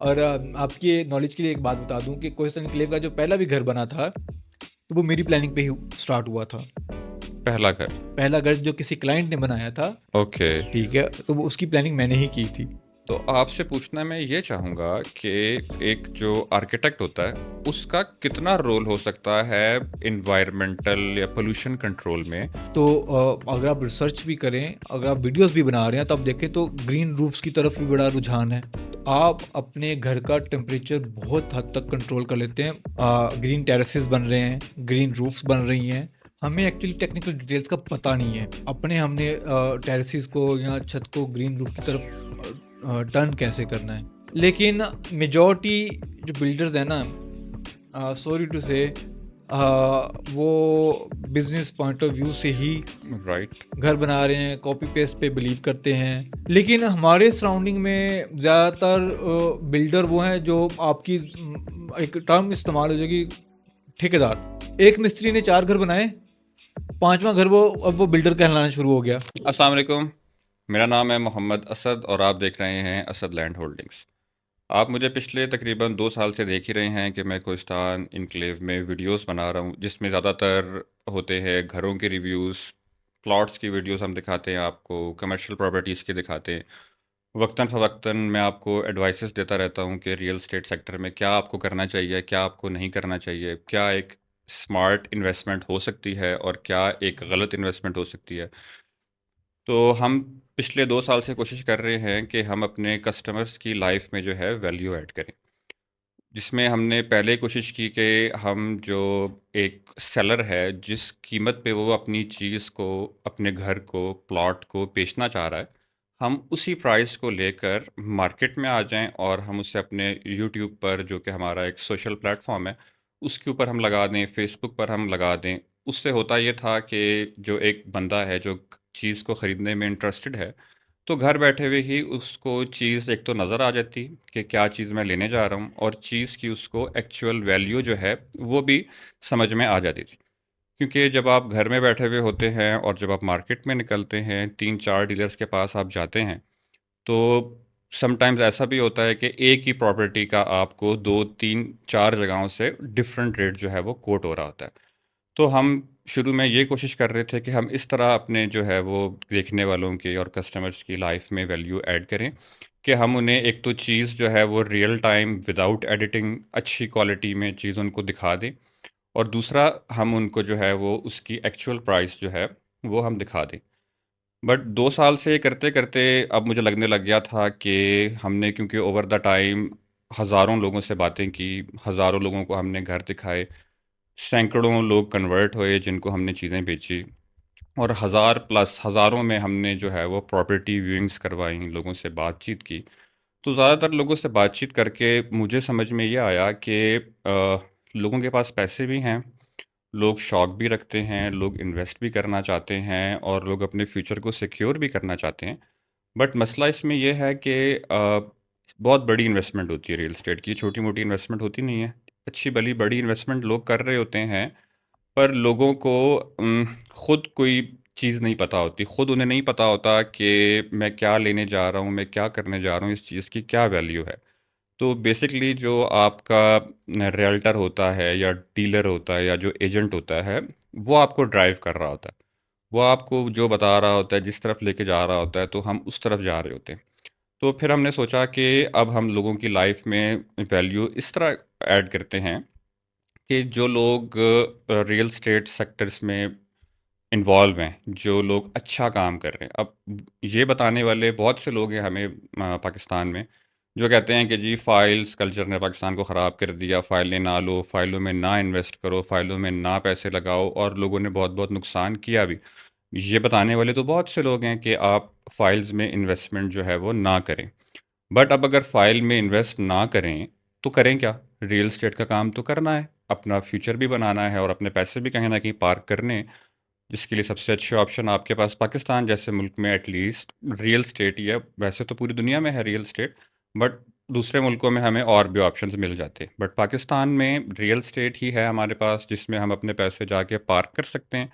और आपके नॉलेज के लिए एक बात बता दूँ कि कोहिस्टर एन्क्लेव का जो पहला भी घर बना था, तो वो मेरी प्लानिंग पे ही स्टार्ट हुआ था। पहला घर। पहला घर जो किसी क्लाइंट ने बनाया था, ओके। ठीक है? तो वो उसकी प्लानिंग मैंने ही की थी। तो आपसे पूछना मैं ये चाहूँगा कि एक जो आर्किटेक्ट होता है, उसका कितना रोल हो सकता है एनवायरमेंटल या पोल्यूशन कंट्रोल में? तो अगर आप रिसर्च भी करें, अगर आप वीडियोज़ भी बना रहे हैं, तो आप देखें तो ग्रीन रूफ्स की तरफ भी बड़ा रुझान है। तो आप अपने घर का टेम्परेचर बहुत हद तक कंट्रोल कर लेते हैं। ग्रीन टेरेसेस बन रहे हैं, ग्रीन रूफ्स बन रही हैं। हमें एक्चुअली टेक्निकल डिटेल्स का पता नहीं है। हमने टेरेसेस को या छत को ग्रीन रूफ की तरफ टर्न कैसे करना है। लेकिन मेजॉरिटी जो बिल्डर्स हैं ना, सॉरी टू से, वो बिजनेस पॉइंट ऑफ व्यू से ही राइट। घर बना रहे हैं, कॉपी पेस्ट पे बिलीव करते हैं। लेकिन हमारे सराउंडिंग में ज़्यादातर बिल्डर वो हैं जो आपकी एक टर्म इस्तेमाल हो जाएगी, ठेकेदार। एक मिस्त्री ने 4 घर बनाए, 5वां घर अब वो बिल्डर कहलाना शुरू हो गया। अस्सलाम वालेकुम। मेरा नाम है मोहम्मद असद और आप देख रहे हैं असद लैंड होल्डिंग्स। आप मुझे पिछले तकरीबन 2 साल से देख ही रहे हैं कि मैं कोहिस्तान इनक्लेव में वीडियोस बना रहा हूँ, जिसमें ज़्यादातर होते हैं घरों के रिव्यूज़, प्लॉट्स की वीडियोस हम दिखाते हैं आपको, कमर्शियल प्रॉपर्टीज़ की दिखाते हैं। वक्तन फ़वक्तन मैं आपको एडवाइसेस देता रहता हूँ कि रियल स्टेट सेक्टर में क्या आपको करना चाहिए, क्या आपको नहीं करना चाहिए, क्या एक स्मार्ट इन्वेस्टमेंट हो सकती है और क्या एक गलत इन्वेस्टमेंट हो सकती है। तो हम पिछले 2 साल से कोशिश कर रहे हैं कि हम अपने कस्टमर्स की लाइफ में जो है वैल्यू ऐड करें, जिसमें हमने पहले कोशिश की कि हम जो एक सेलर है जिस कीमत पे वो अपनी चीज़ को, अपने घर को, प्लॉट को बेचना चाह रहा है, हम उसी प्राइस को लेकर मार्केट में आ जाएं और हम उसे अपने यूट्यूब पर, जो कि हमारा एक सोशल प्लेटफॉर्म है, उसके ऊपर हम लगा दें, फेसबुक पर हम लगा दें। उससे होता ये था कि जो एक बंदा है जो चीज़ को ख़रीदने में इंटरेस्टेड है, तो घर बैठे हुए ही उसको चीज़ एक तो नज़र आ जाती कि क्या चीज़ मैं लेने जा रहा हूँ, और चीज़ की उसको एक्चुअल वैल्यू जो है वो भी समझ में आ जाती थी। क्योंकि जब आप घर में बैठे हुए होते हैं और जब आप मार्केट में निकलते हैं, 3-4 डीलर्स के पास आप जाते हैं, तो समटाइम्स ऐसा भी होता है कि एक ही प्रॉपर्टी का आपको 2-3-4 जगहों से डिफरेंट रेट जो है वो कोट हो रहा होता है। तो हम शुरू में ये कोशिश कर रहे थे कि हम इस तरह अपने जो है वो देखने वालों की और कस्टमर्स की लाइफ में वैल्यू ऐड करें कि हम उन्हें एक तो चीज़ जो है वो रियल टाइम विदाउट एडिटिंग अच्छी क्वालिटी में चीज़ उनको दिखा दें, और दूसरा हम उनको जो है वो उसकी एक्चुअल प्राइस जो है वो हम दिखा दें। बट 2 साल से करते करते अब मुझे लगने लग गया था कि हमने, क्योंकि ओवर द टाइम हज़ारों लोगों से बातें की, हज़ारों लोगों को हमने घर दिखाए, सैकड़ों लोग कन्वर्ट हुए जिनको हमने चीज़ें बेची, और हज़ार प्लस हज़ारों में हमने जो है वो प्रॉपर्टी व्यूइंग्स करवाई, लोगों से बातचीत की। तो ज़्यादातर लोगों से बातचीत करके मुझे समझ में ये आया कि लोगों के पास पैसे भी हैं, लोग शौक भी रखते हैं, लोग इन्वेस्ट भी करना चाहते हैं और लोग अपने फ्यूचर को सिक्योर भी करना चाहते हैं। बट मसला इसमें यह है कि बहुत बड़ी इन्वेस्टमेंट होती है रियल एस्टेट की, छोटी-मोटी इन्वेस्टमेंट होती नहीं है। अच्छी भली बड़ी इन्वेस्टमेंट लोग कर रहे होते हैं, पर लोगों को खुद कोई चीज़ नहीं पता होती। खुद उन्हें नहीं पता होता कि मैं क्या लेने जा रहा हूँ, मैं क्या करने जा रहा हूँ, इस चीज़ की क्या वैल्यू है। तो बेसिकली जो आपका रियल्टर होता है या डीलर होता है या जो एजेंट होता है, वो आपको ड्राइव कर रहा होता है। वो आपको जो बता रहा होता है, जिस तरफ लेके जा रहा होता है, तो हम उस तरफ जा रहे होते हैं। तो फिर हमने सोचा कि अब हम लोगों की लाइफ में वैल्यू इस तरह ऐड करते हैं कि जो लोग रियल स्टेट सेक्टर्स में इन्वॉल्व हैं, जो लोग अच्छा काम कर रहे हैं। अब ये बताने वाले बहुत से लोग हैं हमें पाकिस्तान में, जो कहते हैं कि जी फ़ाइल्स कल्चर ने पाकिस्तान को ख़राब कर दिया, फ़ाइलें ना लो, फ़ाइलों में ना इन्वेस्ट करो, फ़ाइलों में ना पैसे लगाओ, और लोगों ने बहुत-बहुत नुकसान किया भी। ये बताने वाले तो बहुत से लोग हैं कि आप फ़ाइल्स में इन्वेस्टमेंट जो है वो ना करें। बट अब अगर फ़ाइल में इन्वेस्ट ना करें, तो करें क्या? रियल एस्टेट का काम तो करना है, अपना फ्यूचर भी बनाना है और अपने पैसे भी कहीं न कहीं पार्क करने हैं, जिसके लिए सबसे अच्छे ऑप्शन आपके पास पाकिस्तान जैसे मुल्क में एटलीस्ट रियल एस्टेट ही है। वैसे तो पूरी दुनिया में है रियल एस्टेट, बट दूसरे मुल्कों में हमें और भी ऑप्शंस मिल जाते हैं। बट पाकिस्तान में रियल एस्टेट ही है हमारे पास, जिसमें हम अपने पैसे जाके पार्क कर सकते हैं।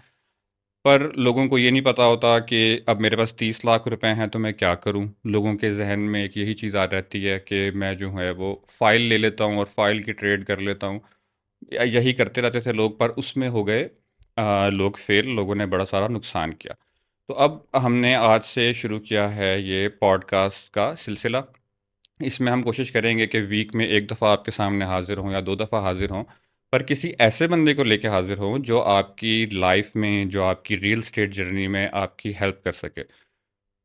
पर लोगों को ये नहीं पता होता कि अब मेरे पास 30 लाख रुपए हैं तो मैं क्या करूं। लोगों के जहन में एक यही चीज़ आ रहती है कि मैं जो है वो फ़ाइल ले लेता हूं और फ़ाइल की ट्रेड कर लेता हूं। यही करते रहते थे लोग, पर उसमें हो गए लोग फेल, लोगों ने बड़ा सारा नुकसान किया। तो अब हमने आज से शुरू किया है ये पॉडकास्ट का सिलसिला। इसमें हम कोशिश करेंगे कि वीक में 1 दफ़ा आपके सामने हाज़िर हों या 2 दफ़ा हाज़िर हों, पर किसी ऐसे बंदे को लेके हाज़िर हों जो आपकी लाइफ़ में, जो आपकी रियल एस्टेट जर्नी में आपकी हेल्प कर सके।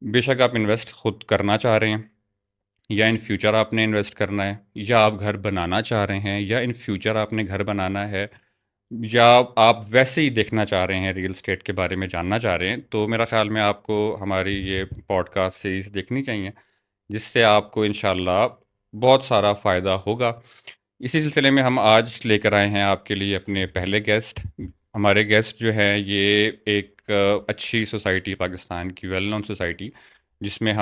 बेशक आप इन्वेस्ट खुद करना चाह रहे हैं, या इन फ्यूचर आपने इन्वेस्ट करना है, या आप घर बनाना चाह रहे हैं, या इन फ्यूचर आपने घर बनाना है, या आप वैसे ही देखना चाह रहे हैं, रियल एस्टेट के बारे में जानना चाह रहे हैं, तो मेरा ख़्याल में आपको हमारी ये पॉडकास्ट सीरीज़ देखनी चाहिए, जिससे आपको इंशाल्लाह बहुत सारा फ़ायदा होगा। इसी सिलसिले में हम आज लेकर आए हैं आपके लिए अपने पहले गेस्ट। हमारे गेस्ट जो हैं ये एक अच्छी सोसाइटी, पाकिस्तान की वेल नोन सोसाइटी, जिसमें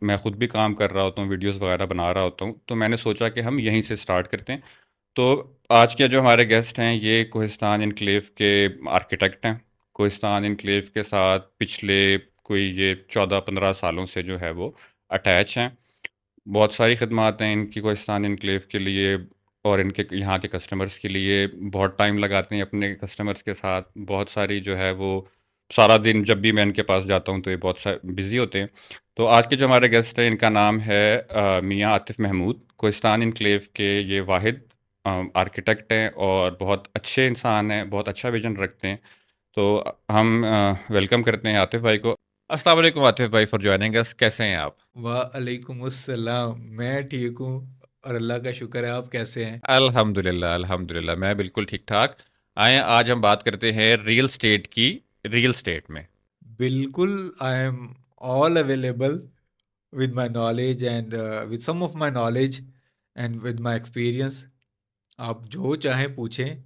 मैं ख़ुद भी काम कर रहा होता हूँ, वीडियोस वगैरह बना रहा होता हूँ, तो मैंने सोचा कि हम यहीं से स्टार्ट करते हैं। तो आज के जो हमारे गेस्ट हैं ये कोहिस्तान इनक्लेव के आर्किटेक्ट हैं। कोहिस्तान इनक्लेव के साथ पिछले कोई ये 14-15 सालों से जो है वो अटैच हैं। बहुत सारी खदमात हैं इनकी कोहिस्तान इनक्लेव के लिए, और इनके यहाँ के कस्टमर्स के लिए बहुत टाइम लगाते हैं अपने कस्टमर्स के साथ। बहुत सारी जो है वो सारा दिन जब भी मैं इनके पास जाता हूँ तो ये बहुत बिज़ी होते हैं। तो आज के जो हमारे गेस्ट हैं इनका नाम है मियाँ आतिफ़ महमूद। कोहिस्तान इनक्लेव के ये वाहिद आर्किटेक्ट हैं और बहुत अच्छे इंसान हैं, बहुत अच्छा विज़न रखते हैं। तो हम वेलकम करते हैं आतिफ़ भाई को। अस्सलाम वालेकुम आतिफ़ भाई, फॉर जॉइनिंग अस। कैसे हैं आप? वालेकुमुस्सलाम। मैं ठीक हूँ और अल्लाह का शुक्र है। आप कैसे हैं? अल्हम्दुलिल्लाह, अल्हम्दुलिल्लाह, मैं बिल्कुल ठीक-ठाक। आएँ आज हम बात करते हैं रियल एस्टेट की, रियल एस्टेट में। बिल्कुल, I am all available with my knowledge and with some of my knowledge and with my experience. आप जो चाहें पूछें।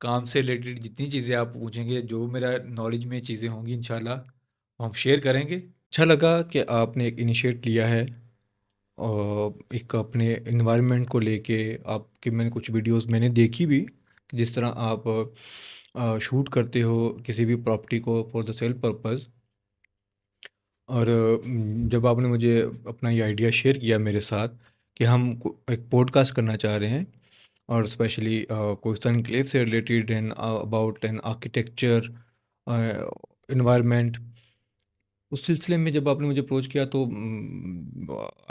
काम से रिलेटेड जितनी चीज़ें आप पूछेंगे, जो मेरा नॉलेज में चीज़ें होंगी इंशाल्लाह हम शेयर करेंगे। अच्छा लगा कि आपने एक इनिशिएट लिया है और एक अपने एनवायरनमेंट को लेके आपके मैंने कुछ वीडियोस मैंने देखी भी, जिस तरह आप शूट करते हो किसी भी प्रॉपर्टी को फॉर द सेल पर्पस। और जब आपने मुझे अपना ये आइडिया शेयर किया मेरे साथ कि हम एक पॉडकास्ट करना चाह रहे हैं और स्पेशली कोस्टल एनक्लेव से related and about an architecture environment, उस सिलसिले में जब आपने मुझे अप्रोच किया तो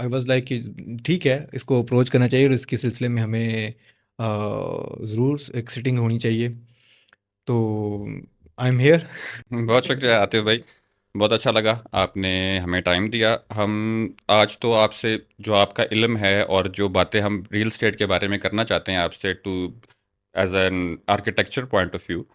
आई वाज लाइक कि ठीक है, इसको अप्रोच करना चाहिए और इसके सिलसिले में हमें ज़रूर एक सिटिंग होनी चाहिए। तो आई एम हियर। बहुत शुक्रिया आतिफ़ भाई, बहुत अच्छा लगा आपने हमें टाइम दिया। हम आज तो आपसे जो आपका इल्म है और जो बातें हम रियल एस्टेट के बारे में करना चाहते हैं आपसे, to as an architecture point of view,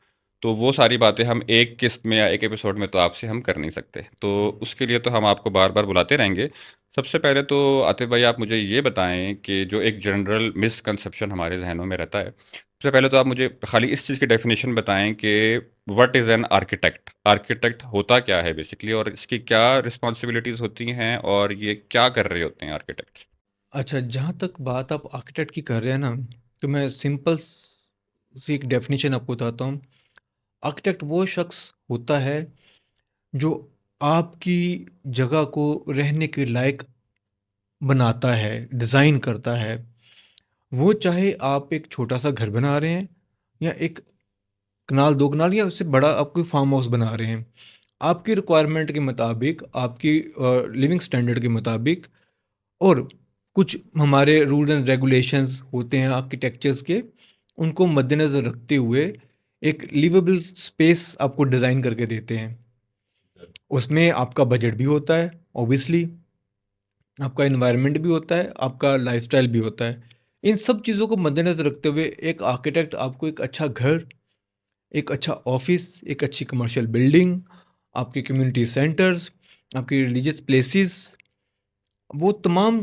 तो वो सारी बातें हम एक किस्त में या एक एपिसोड में तो आपसे हम कर नहीं सकते। तो उसके लिए तो हम आपको बार-बार बुलाते रहेंगे। सबसे पहले तो आतिफ़ भाई आप मुझे ये बताएँ कि जो एक जनरल मिसकंसेप्शन हमारे ज़हनों में रहता है, सबसे पहले तो आप मुझे खाली इस चीज़ की डेफ़िनेशन बताएँ कि what is an architect? Architect होता क्या है बेसिकली, और इसकी क्या रिस्पॉन्सिबिलिटीज़ होती हैं, और ये क्या कर रहे होते हैं आर्किटेक्ट्स? अच्छा, जहाँ तक बात आप आर्किटेक्ट की कर रहे हैं ना, तो मैं सिंपल सी एक डेफिनेशन आपको बताता हूँ। आर्किटेक्ट वो शख्स होता है जो आपकी जगह को रहने के लायक बनाता है, डिज़ाइन करता है। वो चाहे आप एक छोटा-सा घर बना रहे हैं या एक कनाल 2 कनाल या उससे बड़ा आप कोई फार्म हाउस बना रहे हैं। आपकी रिक्वायरमेंट के मुताबिक, आपकी लिविंग स्टैंडर्ड के मुताबिक और कुछ हमारे रूल्स एंड रेगुलेशंस होते हैं आर्किटेक्चर्स के, उनको मद्देनज़र रखते हुए एक लिवेबल स्पेस आपको डिज़ाइन करके देते हैं। उसमें आपका बजट भी होता है ऑब्वियसली, आपका एनवायरनमेंट भी होता है, आपका लाइफ़स्टाइल भी होता है। इन सब चीज़ों को मद्देनज़र रखते हुए एक आर्किटेक्ट आपको एक अच्छा घर, एक अच्छा ऑफ़िस, एक अच्छी कमर्शियल बिल्डिंग, आपके कम्युनिटी सेंटर्स, आपके रिलीजियस प्लेसेस, वो तमाम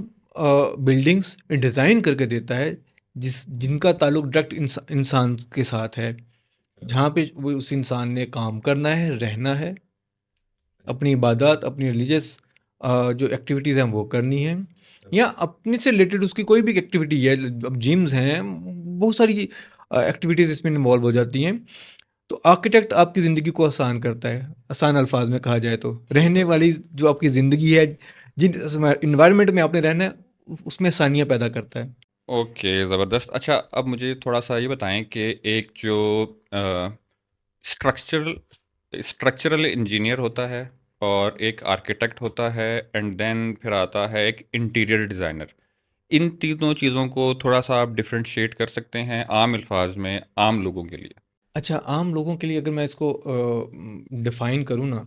बिल्डिंग्स डिज़ाइन करके देता है जिनका ताल्लुक डायरेक्ट इंसान के साथ है। जहाँ पे वो उस इंसान ने काम करना है, रहना है, अपनी इबादत, अपनी रिलीजियस जो एक्टिविटीज़ हैं वो करनी है, या अपने से रिलेटेड उसकी कोई भी एक्टिविटी है। अब जिम्स हैं, बहुत सारी एक्टिविटीज़ इसमें इन्वॉल्व हो जाती हैं। तो आर्किटेक्ट आपकी ज़िंदगी को आसान करता है, आसान अल्फाज में कहा जाए तो। रहने वाली जो आपकी ज़िंदगी है, जिन इन्वायरमेंट में आपने रहना है, उसमें आसानियाँ पैदा करता है। ओके, ज़बरदस्त। अच्छा, अब मुझे थोड़ा-सा ये बताएँ कि एक जो अ, स्ट्रक्चरल स्ट्रक्चरल इंजीनियर होता है और एक आर्किटेक्ट होता है एंड देन फिर आता है एक इंटीरियर डिज़ाइनर। इन तीनों चीज़ों को थोड़ा-सा आप डिफरेंशिएट कर सकते हैं आम अल्फाज में, आम लोगों के लिए? अच्छा, आम लोगों के लिए अगर मैं इसको डिफ़ाइन करूँ ना,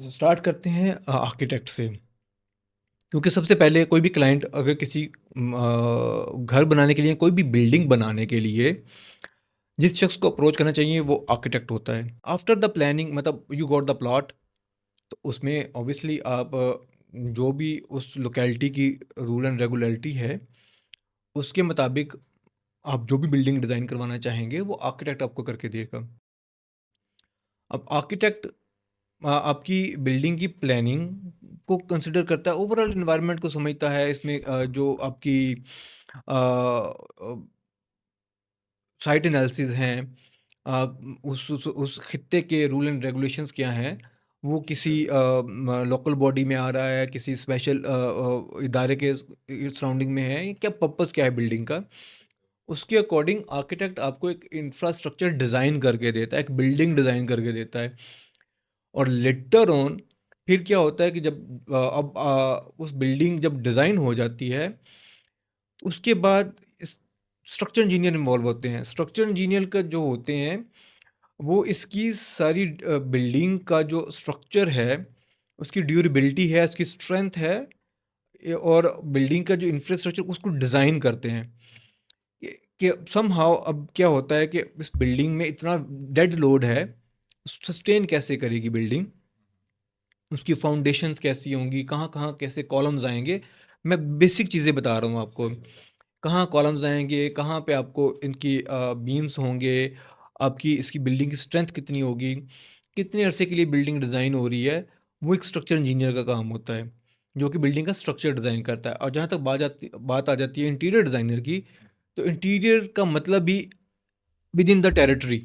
स्टार्ट करते हैं आर्किटेक्ट से। क्योंकि सबसे पहले कोई भी क्लाइंट अगर किसी घर बनाने के लिए, कोई भी बिल्डिंग बनाने के लिए जिस शख्स को अप्रोच करना चाहिए वो आर्किटेक्ट होता है। आफ्टर द प्लानिंग मतलब यू गॉट द प्लॉट, तो उसमें ऑब्वियसली आप जो भी उस लोकेलिटी की रूल एंड रेगुलेरिटी है, उसके मुताबिक आप जो भी बिल्डिंग डिज़ाइन करवाना चाहेंगे वो आर्किटेक्ट आपको करके देगा। अब आर्किटेक्ट आपकी बिल्डिंग की प्लानिंग को कंसिडर करता है, ओवरऑल एनवायरनमेंट को समझता है, इसमें जो आपकी साइट एनालिसिस हैं, उस खित्ते के रूल एंड रेगुलेशंस क्या हैं, वो किसी लोकल बॉडी में आ रहा है, किसी स्पेशल इदारे के सराउंडिंग में है, क्या पर्पस क्या है बिल्डिंग का, उसके अकॉर्डिंग आर्किटेक्ट आपको एक इंफ्रास्ट्रक्चर डिज़ाइन करके देता है, एक बिल्डिंग डिज़ाइन करके देता है। और लेटर ऑन फिर क्या होता है कि जब उस बिल्डिंग जब डिज़ाइन हो जाती है, तो उसके बाद स्ट्रक्चर इंजीनियर इन्वॉल्व होते हैं। स्ट्रक्चर इंजीनियर का जो होते हैं वो इसकी सारी बिल्डिंग का जो स्ट्रक्चर है, उसकी ड्यूरेबिलिटी है, उसकी स्ट्रेंथ है, और बिल्डिंग का जो इंफ्रास्ट्रक्चर उसको डिज़ाइन करते हैं कि समहाउ अब क्या होता है कि इस बिल्डिंग में इतना डेड लोड है, सस्टेन कैसे करेगी बिल्डिंग, उसकी फाउंडेशंस कैसी होंगी, कहाँ-कहाँ कैसे कॉलम्स आएँगे। मैं बेसिक चीज़ें बता रहा हूँ आपको। कहाँ कॉलम्स आएँगे, कहाँ पे आपको इनकी बीम्स होंगे, आपकी इसकी बिल्डिंग की स्ट्रेंथ कितनी होगी, कितने अरसे के लिए बिल्डिंग डिज़ाइन हो रही है, वो एक स्ट्रक्चर इंजीनियर का काम होता है, जो कि बिल्डिंग का स्ट्रक्चर डिज़ाइन करता है। और जहाँ तक बात आ जाती है इंटीरियर डिज़ाइनर की, तो इंटीरियर का मतलब भी विद इन द टेरिटरी,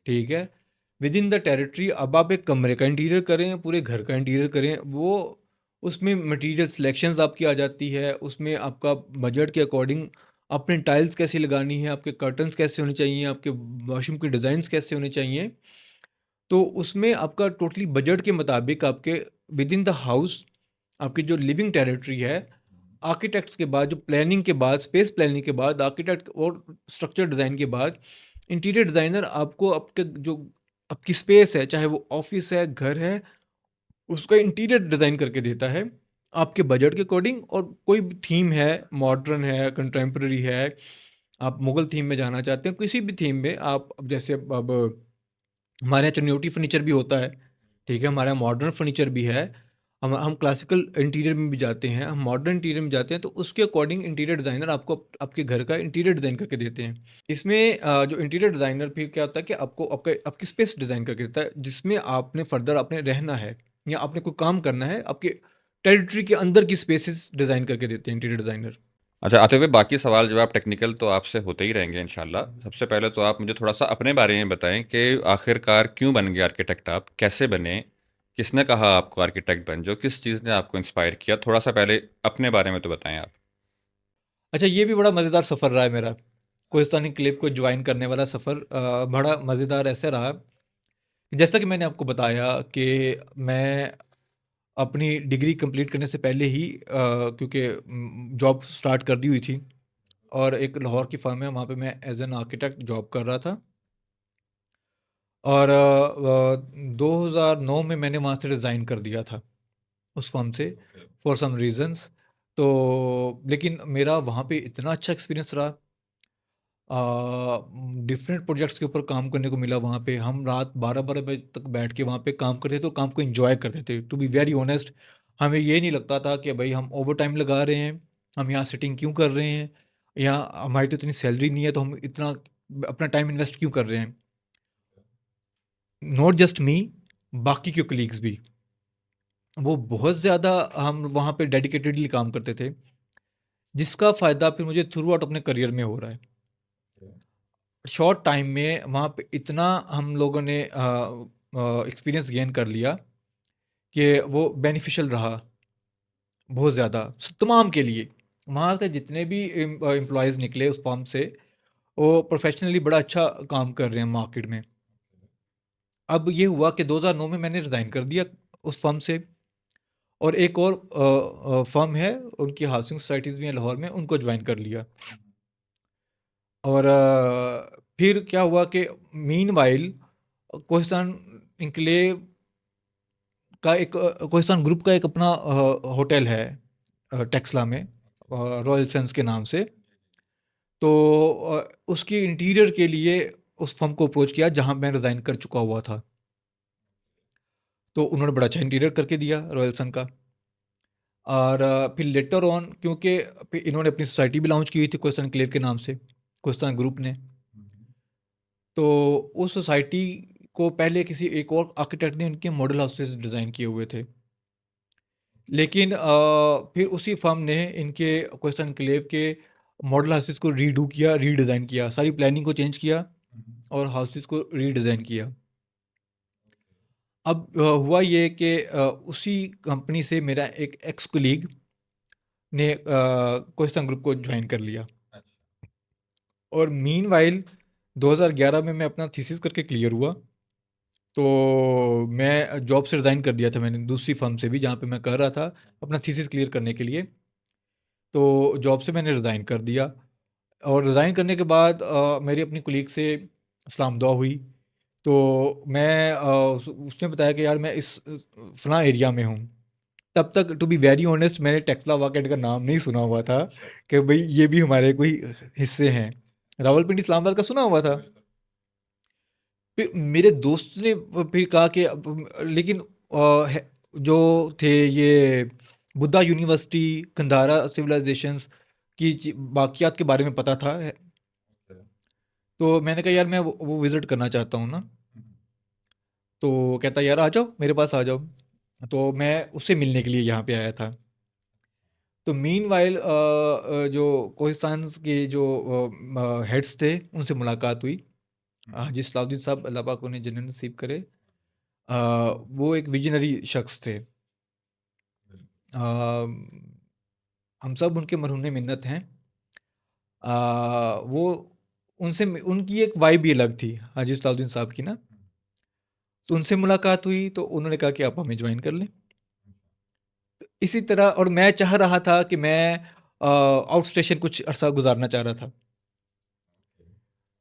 ठीक है? विद इन द टेरिटरी अब आप एक कमरे का इंटीरियर करें, पूरे घर का इंटीरियर करें, वो उसमें मटेरियल सिलेक्शंस आपकी आ जाती है, उसमें आपका बजट के अकॉर्डिंग आपने टाइल्स कैसी लगानी है, आपके कर्टन्स कैसे होने चाहिए, आपके वॉशरूम के डिज़ाइंस कैसे होने चाहिए। तो उसमें आपका टोटली बजट के मुताबिक आपके विद इन द हाउस आपकी जो लिविंग टेरिटरी है, आर्किटेक्ट्स के बाद जो प्लानिंग के बाद, स्पेस प्लानिंग के बाद, आर्किटेक्ट और स्ट्रक्चर डिज़ाइन के बाद, इंटीरियर डिज़ाइनर आपको आपके जो आपकी स्पेस है, चाहे वो ऑफ़िस है, घर है, उसका इंटीरियर डिज़ाइन करके देता है, आपके बजट के अकॉर्डिंग। और कोई भी थीम है, मॉडर्न है, कंटेम्परेरी है, आप मुगल थीम में जाना चाहते हैं, किसी भी थीम में आप अब जैसे अब हमारे यहाँ चनियोटी फर्नीचर भी होता है, ठीक है? हमारे यहाँ मॉडर्न फर्नीचर भी है। हम क्लासिकल इंटीरियर में भी जाते हैं, हम मॉडर्न इंटीरियर में जाते हैं, तो उसके अकॉर्डिंग इंटीरियर डिज़ाइनर आपको आपके घर का इंटीरियर डिज़ाइन करके देते हैं। इसमें जो इंटीरियर डिज़ाइनर फिर क्या होता है कि आपको आपकी स्पेस डिज़ाइन करके देता है, जिसमें आपने फर्दर आपने रहना है या आपने कोई काम करना है, आपके टेरिटरी के अंदर की स्पेसेस डिज़ाइन करके देते हैं इंटीरियर डिज़ाइनर। अच्छा, आते हुए बाकी सवाल जवाब टेक्निकल तो आपसे होते ही रहेंगे इंशाल्लाह। सबसे पहले तो आप मुझे थोड़ा-सा अपने बारे में बताएँ कि आखिरकार क्यों बन गए आर्किटेक्ट आप? कैसे बने? किसने कहा आपको आर्किटेक्ट बन जाओ? किस चीज़ ने आपको इंस्पायर किया? थोड़ा-सा पहले अपने बारे में तो बताएँ आप। अच्छा, ये भी बड़ा मज़ेदार सफ़र रहा है मेरा। कोहिस्तान एन्क्लेव को जॉइन करने वाला सफ़र बड़ा मज़ेदार ऐसे रहा, जैसा कि मैंने आपको बताया कि मैं अपनी डिग्री कंप्लीट करने से पहले ही क्योंकि जॉब स्टार्ट कर दी हुई थी, और एक लाहौर की फ़र्म है, वहाँ पे मैं एज़ एन आर्किटेक्ट जॉब कर रहा था। और 2009 में मैंने वहाँ से रिज़ाइन कर दिया था, उस फ़र्म से, फॉर सम रीज़न्स। तो लेकिन मेरा वहाँ पे इतना अच्छा एक्सपीरियंस रहा, डिफरेंट प्रोजेक्ट्स के ऊपर काम करने को मिला वहाँ पे। हम रात 12-12 बजे तक बैठ के वहाँ पे काम करते थे, तो काम को एन्जॉय करते थे। टू बी वेरी ऑनेस्ट, हमें ये नहीं लगता था कि भई हम ओवरटाइम लगा रहे हैं, हम यहाँ सिटिंग क्यों कर रहे हैं, यहाँ हमारी तो इतनी सैलरी नहीं है, तो हम इतना अपना टाइम इन्वेस्ट क्यों कर रहे हैं। नॉट जस्ट मी, बाकी के कलीग्स भी। वो बहुत ज़्यादा हम वहाँ पे डेडिकेटेडली काम करते थे, जिसका फ़ायदा फिर मुझे थ्रू आउट अपने करियर में हो रहा है। शॉर्ट टाइम में वहाँ पे इतना हम लोगों ने एक्सपीरियंस गेन कर लिया कि वो बेनिफिशियल रहा बहुत ज़्यादा तमाम के लिए। वहाँ से जितने भी एम्प्लॉयज़ निकले उस फर्म से, वो प्रोफेशनली बड़ा अच्छा काम कर रहे हैं मार्केट में। अब ये हुआ कि 2009 में मैंने रिज़ाइन कर दिया उस फर्म से, और एक और फर्म है, उनकी हाउसिंग सोसाइटीज़ भी हैं लाहौर में, उनको जॉइन कर लिया। और फिर क्या हुआ कि मीनवाइल कोहिस्तान इनक्लेव का एक कोहिस्तान ग्रुप का एक अपना होटल है टेक्सला में, रॉयल सन्स के नाम से। तो उसकी इंटीरियर के लिए उस फर्म को अप्रोच किया जहाँ मैं रिज़ाइन कर चुका हुआ था। तो उन्होंने बड़ा अच्छा इंटीरियर करके दिया रॉयल सन का। और फिर लेटर ऑन, क्योंकि फिर इन्होंने अपनी सोसाइटी भी लॉन्च की हुई थी कोहिस्तान एन्क्लेव के नाम से, कोहिस्तान ग्रुप ने। तो उस सोसाइटी को पहले किसी एक और आर्किटेक्ट ने उनके मॉडल हाउसेस डिज़ाइन किए हुए थे। लेकिन फिर उसी फर्म ने इनके कोहिस्तान एन्क्लेव के मॉडल हाउसेस को रीडू किया, रीडिज़ाइन किया, सारी प्लानिंग को चेंज किया और हाउसेस को रीडिज़ाइन किया। अब हुआ ये कि उसी कंपनी से मेरा एक एक्स कलीग ने कोहिस्तान ग्रुप को ज्वाइन कर लिया। और मीनवाइल 2011 में मैं अपना थीसिस करके क्लियर हुआ, तो मैं जॉब से रिज़ाइन कर दिया था मैंने दूसरी फर्म से भी जहाँ पे मैं कर रहा था अपना थीसिस क्लियर करने के लिए। तो जॉब से मैंने रिज़ाइन कर दिया, और रिज़ाइन करने के बाद मेरी अपनी कलीग से सलाम दुआ हुई। तो मैं उसने बताया कि यार मैं इस फलां एरिया में हूँ। तब तक टू बी वेरी ऑनेस्ट मैंने टेक्सला वाकड का नाम नहीं सुना हुआ था कि भाई ये भी हमारे कोई हिस्से हैं। रावलपिंडी इस्लामाबाद का सुना हुआ था। फिर मेरे दोस्त ने फिर कहा कि लेकिन जो थे ये बुद्धा यूनिवर्सिटी, कंधारा सिविलाइजेशंस की बाकियात के बारे में पता था। तो मैंने कहा यार मैं वो विज़िट करना चाहता हूँ ना। तो कहता यार आ जाओ मेरे पास आ जाओ। तो मैं उससे मिलने के लिए यहाँ पे आया था। तो मीनवाइल जो कोहिस्तान के जो हेड्स थे उनसे मुलाकात हुई। हाजी सलाउद्दीन साहब अल्लाह पाक उन्हें जन्नत नसीब करे। वो एक विजनरी शख्स थे। अ, हम सब उनके मरहून मिन्नत हैं। वो उनकी एक वाइब भी अलग थी हाजी सलाउद्दीन साहब की ना। तो उनसे मुलाकात हुई तो उन्होंने कहा कि आप हमें ज्वाइन कर लें। इसी तरह, और मैं चाह रहा था कि मैं आउट स्टेशन कुछ अरसा गुजारना चाह रहा था।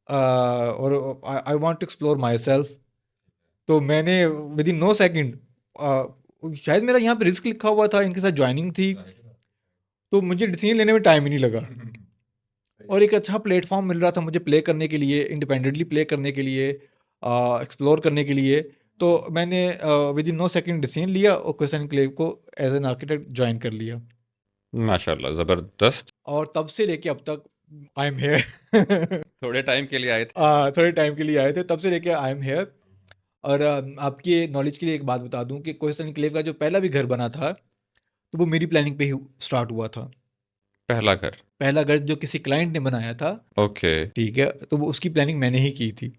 और I want to explore myself. तो मैंने विद इन नो सेकेंड, शायद मेरा यहाँ पे रिस्क लिखा हुआ था, इनके साथ ज्वाइनिंग थी, तो मुझे डिसीजन लेने में टाइम ही नहीं लगा। और एक अच्छा प्लेटफॉर्म मिल रहा था मुझे प्ले करने के लिए, इंडिपेंडेंटली प्ले करने के लिए, एक्सप्लोर करने के लिए। तो मैंने within no second decision लिया और क्वेश्चन क्लेव को एज एन आर्किटेक्ट ज्वाइन कर लिया। माशाल्लाह, ज़बरदस्त। और तब से लेके अब तक आई एम हेयर। थोड़े टाइम के लिए आए थे। थोड़े टाइम के लिए आए थे, तब से लेके आई एम हेयर। और आपके नॉलेज के लिए एक बात बता दूं कि क्वेश्चन क्लेव का जो पहला भी घर बना था, तो वो मेरी प्लानिंग पे ही स्टार्ट हुआ था। पहला घर। पहला घर जो किसी क्लाइंट ने बनाया था, ओके। ठीक है, तो वो उसकी प्लानिंग मैंने ही की थी।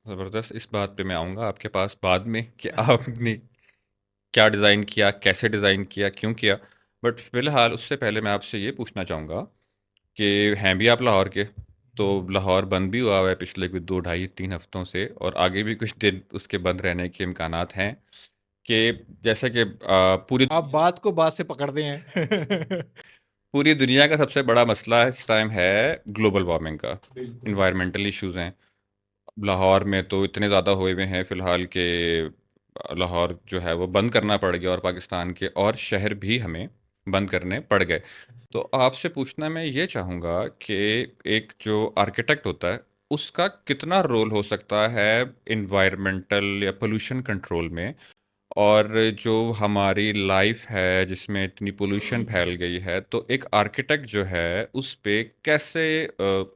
ज़बरदस्त। इस बात पे मैं आऊँगा आपके पास बाद में कि आपने क्या डिज़ाइन किया, कैसे डिज़ाइन किया, क्यों किया। बट फ़िलहाल उससे पहले मैं आपसे ये पूछना चाहूँगा कि हैं भी आप लाहौर के, तो लाहौर बंद भी हुआ हुआ है पिछले कुछ 2 ढाई 3 हफ्तों से, और आगे भी कुछ दिन उसके बंद रहने के इम्कानात हैं। कि जैसे कि पूरी आप बात को बात से पकड़ते हैं। पूरी दुनिया का सबसे बड़ा मसला इस टाइम है ग्लोबल वार्मिंग का। बिल्कुल। इन्वायरमेंटल इश्यूज़ हैं। लाहौर में तो इतने ज़्यादा हुए हुए हैं फ़िलहाल कि लाहौर जो है वो बंद करना पड़ गया, और पाकिस्तान के और शहर भी हमें बंद करने पड़ गए। तो आपसे पूछना मैं ये चाहूँगा कि एक जो आर्किटेक्ट होता है उसका कितना रोल हो सकता है इन्वायरमेंटल या पोल्यूशन कंट्रोल में, और जो हमारी लाइफ है जिसमें इतनी पोल्यूशन फैल गई है, तो एक आर्किटेक्ट जो है उस पे कैसे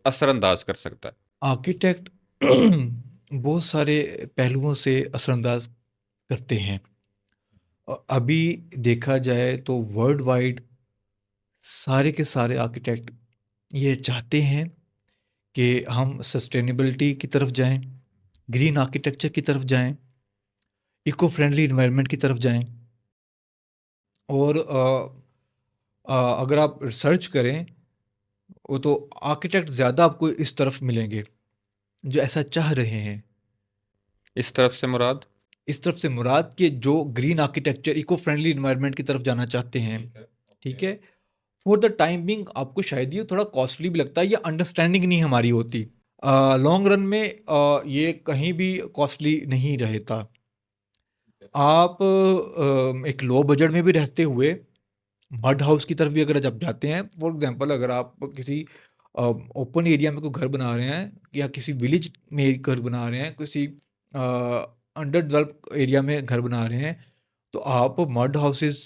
असरअंदाज कर सकता है। आर्किटेक्ट बहुत सारे पहलुओं से असरअंदाज करते हैं। अभी देखा जाए तो वर्ल्ड वाइड सारे के सारे आर्किटेक्ट ये चाहते हैं कि हम सस्टेनेबिलिटी की तरफ जाएं, ग्रीन आर्किटेक्चर की तरफ जाएं, इको फ्रेंडली इन्वायरमेंट की तरफ जाएं। और अगर आप रिसर्च करें वो तो आर्किटेक्ट ज़्यादा आपको इस तरफ मिलेंगे जो ऐसा चाह रहे हैं। इस तरफ से मुराद? इस तरफ से मुराद कि जो green architecture eco friendly environment की तरफ जाना चाहते हैं। ठीक है। फॉर द टाइम बिंग आपको शायद ये थोड़ा कॉस्टली भी लगता है, ये अंडरस्टैंडिंग नहीं हमारी होती। लॉन्ग रन में ये कहीं भी कॉस्टली नहीं रहता। आप एक लो बजट में भी रहते हुए मड हाउस की तरफ भी अगर जब जाते हैं, फॉर एग्जांपल अगर आप किसी ओपन एरिया में कोई घर बना रहे हैं या किसी विलेज में घर बना रहे हैं, किसी अंडर डेवलप एरिया में घर बना रहे हैं, तो आप मड हाउसेस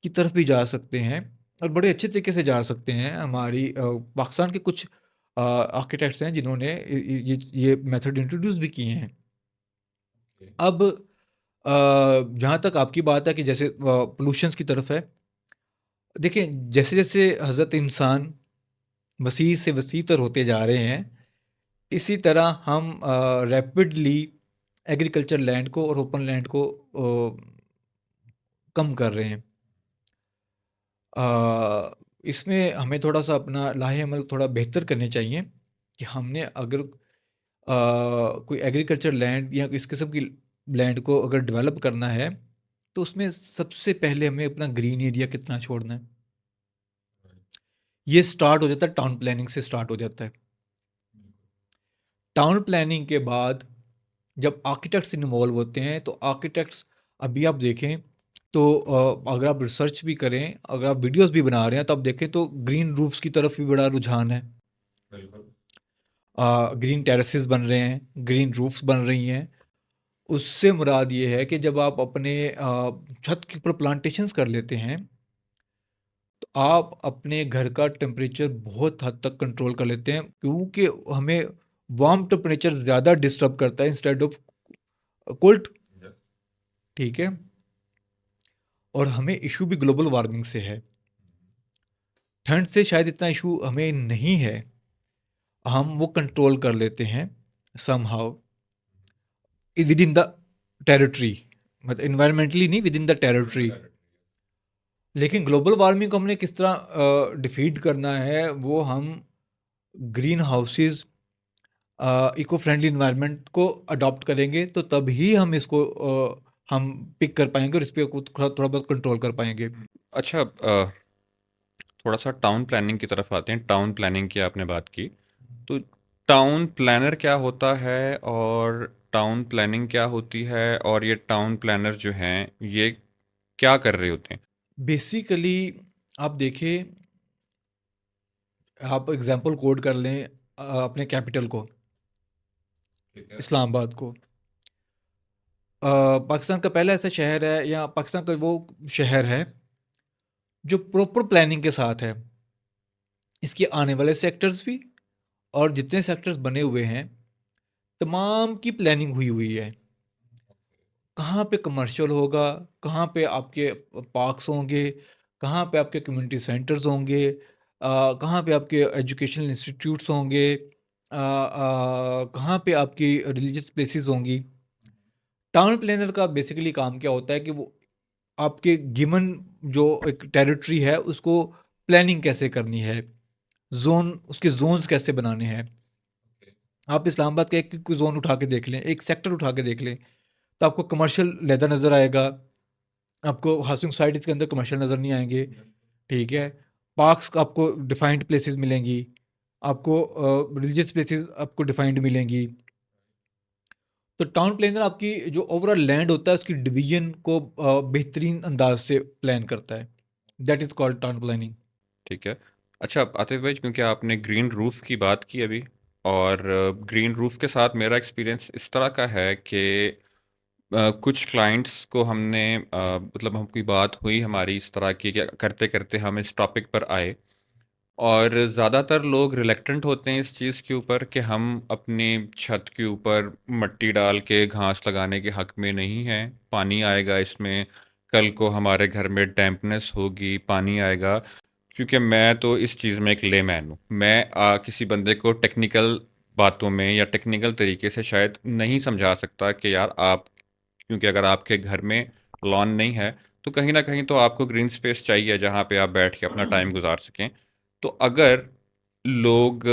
की तरफ भी जा सकते हैं और बड़े अच्छे तरीके से जा सकते हैं। हमारी पाकिस्तान के कुछ आर्किटेक्ट्स हैं जिन्होंने ये मेथड इंट्रोड्यूस भी किए हैं। अब जहाँ तक आपकी बात है कि जैसे पोल्यूशंस की तरफ है, देखिए जैसे-जैसे हज़रत इंसान वसीह से वसीहतर होते जा रहे हैं, इसी तरह हम रैपिडली एग्रीकल्चर लैंड को और ओपन लैंड को कम कर रहे हैं। इसमें हमें थोड़ा-सा अपना लाहे-अमल थोड़ा बेहतर करने चाहिए कि हमने अगर कोई एग्रीकल्चर लैंड या इस किस्म की लैंड को अगर डेवलप करना है, तो उसमें सबसे पहले हमें अपना ग्रीन एरिया कितना छोड़ना है। ये स्टार्ट हो जाता है टाउन प्लानिंग से स्टार्ट हो जाता है। टाउन प्लानिंग के बाद जब आर्किटेक्ट्स इन्वॉल्व होते हैं तो आर्किटेक्ट्स अभी आप देखें तो अगर आप रिसर्च भी करें, अगर आप वीडियोस भी बना रहे हैं तो आप देखें तो ग्रीन रूफ्स की तरफ भी बड़ा रुझान है। ग्रीन टेरेसेस बन रहे हैं, ग्रीन रूफ्स बन रही हैं। उससे मुराद ये है कि जब आप अपने छत के ऊपर प्लांटेशंस कर लेते हैं तो आप अपने घर का टेम्परेचर बहुत हद तक कंट्रोल कर लेते हैं, क्योंकि हमें वार्म टेम्परेचर ज़्यादा डिस्टर्ब करता है इंस्टेड ऑफ कोल्ड। ठीक है। और हमें इशू भी ग्लोबल वार्मिंग से है। ठंड से शायद इतना इशू हमें नहीं है, हम वो कंट्रोल कर लेते हैं somehow within the territory, मतलब इन्वायरमेंटली नहीं, विद इन द टेरिटरी। लेकिन ग्लोबल वार्मिंग को हमने किस तरह डिफीट करना है, वो हम green houses eco friendly environment को अडॉप्ट करेंगे तो तभी हम इसको हम पिक कर पाएंगे और इस पे थोड़ा थोड़ा बहुत कंट्रोल कर पाएंगे। अच्छा, थोड़ा सा टाउन प्लानिंग की तरफ आते हैं। टाउन प्लानिंग की आपने बात की, तो टाउन प्लानर क्या होता है और टाउन प्लानिंग क्या होती है, और ये टाउन प्लानर जो हैं ये क्या कर रहे होते हैं? बेसिकली आप देखिए, आप एग्जांपल कोड कर लें अपने कैपिटल को, इस्लामाबाद को। पाकिस्तान का पहला ऐसा शहर है या पाकिस्तान का वो शहर है जो प्रॉपर प्लानिंग के साथ है। इसके आने वाले सेक्टर्स भी और जितने सेक्टर्स बने हुए हैं, तमाम की प्लानिंग हुई हुई है। कहाँ पे कमर्शियल होगा, कहाँ पे आपके पार्क्स होंगे, कहाँ पे आपके कम्युनिटी सेंटर्स होंगे, कहाँ पे आपके एजुकेशनल इंस्टीट्यूट्स होंगे, कहाँ पे आपकी रिलीजियस प्लेसेस होंगी। टाउन प्लानर का बेसिकली काम क्या होता है कि वो आपके गिवन जो एक टेरिटरी है उसको प्लानिंग कैसे करनी है, जोन उसके जोन्स कैसे बनाने हैं। आप इस्लामाबाद का एक जोन उठा के देख लें, एक सेक्टर उठा के देख लें, तो आपको कमर्शियल लहदा नज़र आएगा, आपको हाउसिंग सोसाइटीज़ के अंदर कमर्शियल नज़र नहीं आएंगे। ठीक है। पार्क्स आपको डिफाइंड प्लेसेस मिलेंगी, आपको रिलीजियस प्लेसेस आपको डिफाइंड मिलेंगी। तो टाउन प्लानर आपकी जो ओवरऑल लैंड होता है उसकी डिवीजन को बेहतरीन अंदाज से प्लान करता है। That is called town planning. ठीक है। अच्छा आतिफ भाई, क्योंकि आपने ग्रीन रूफ की बात की अभी, और ग्रीन रूफ के साथ मेरा एक्सपीरियंस इस तरह का है कि कुछ क्लाइंट्स को हमने मतलब हम कोई बात हुई हमारी इस तरह की कि करते करते हम इस टॉपिक पर आए, और ज़्यादातर लोग रिलेक्टेंट होते हैं इस चीज़ के ऊपर कि हम अपनी छत के ऊपर मिट्टी डाल के घास लगाने के हक में नहीं हैं। पानी आएगा इसमें, कल को हमारे घर में डैम्पनेस होगी, पानी आएगा, क्योंकि मैं तो इस चीज़ में एक लेमैन हूँ। मैं किसी बंदे को टेक्निकल बातों में या टेक्निकल तरीके से शायद नहीं समझा सकता कि यार आप, क्योंकि अगर आपके घर में लॉन नहीं है तो कहीं ना कहीं तो आपको ग्रीन स्पेस चाहिए जहाँ पे आप बैठ के अपना टाइम गुजार सकें। तो अगर लोग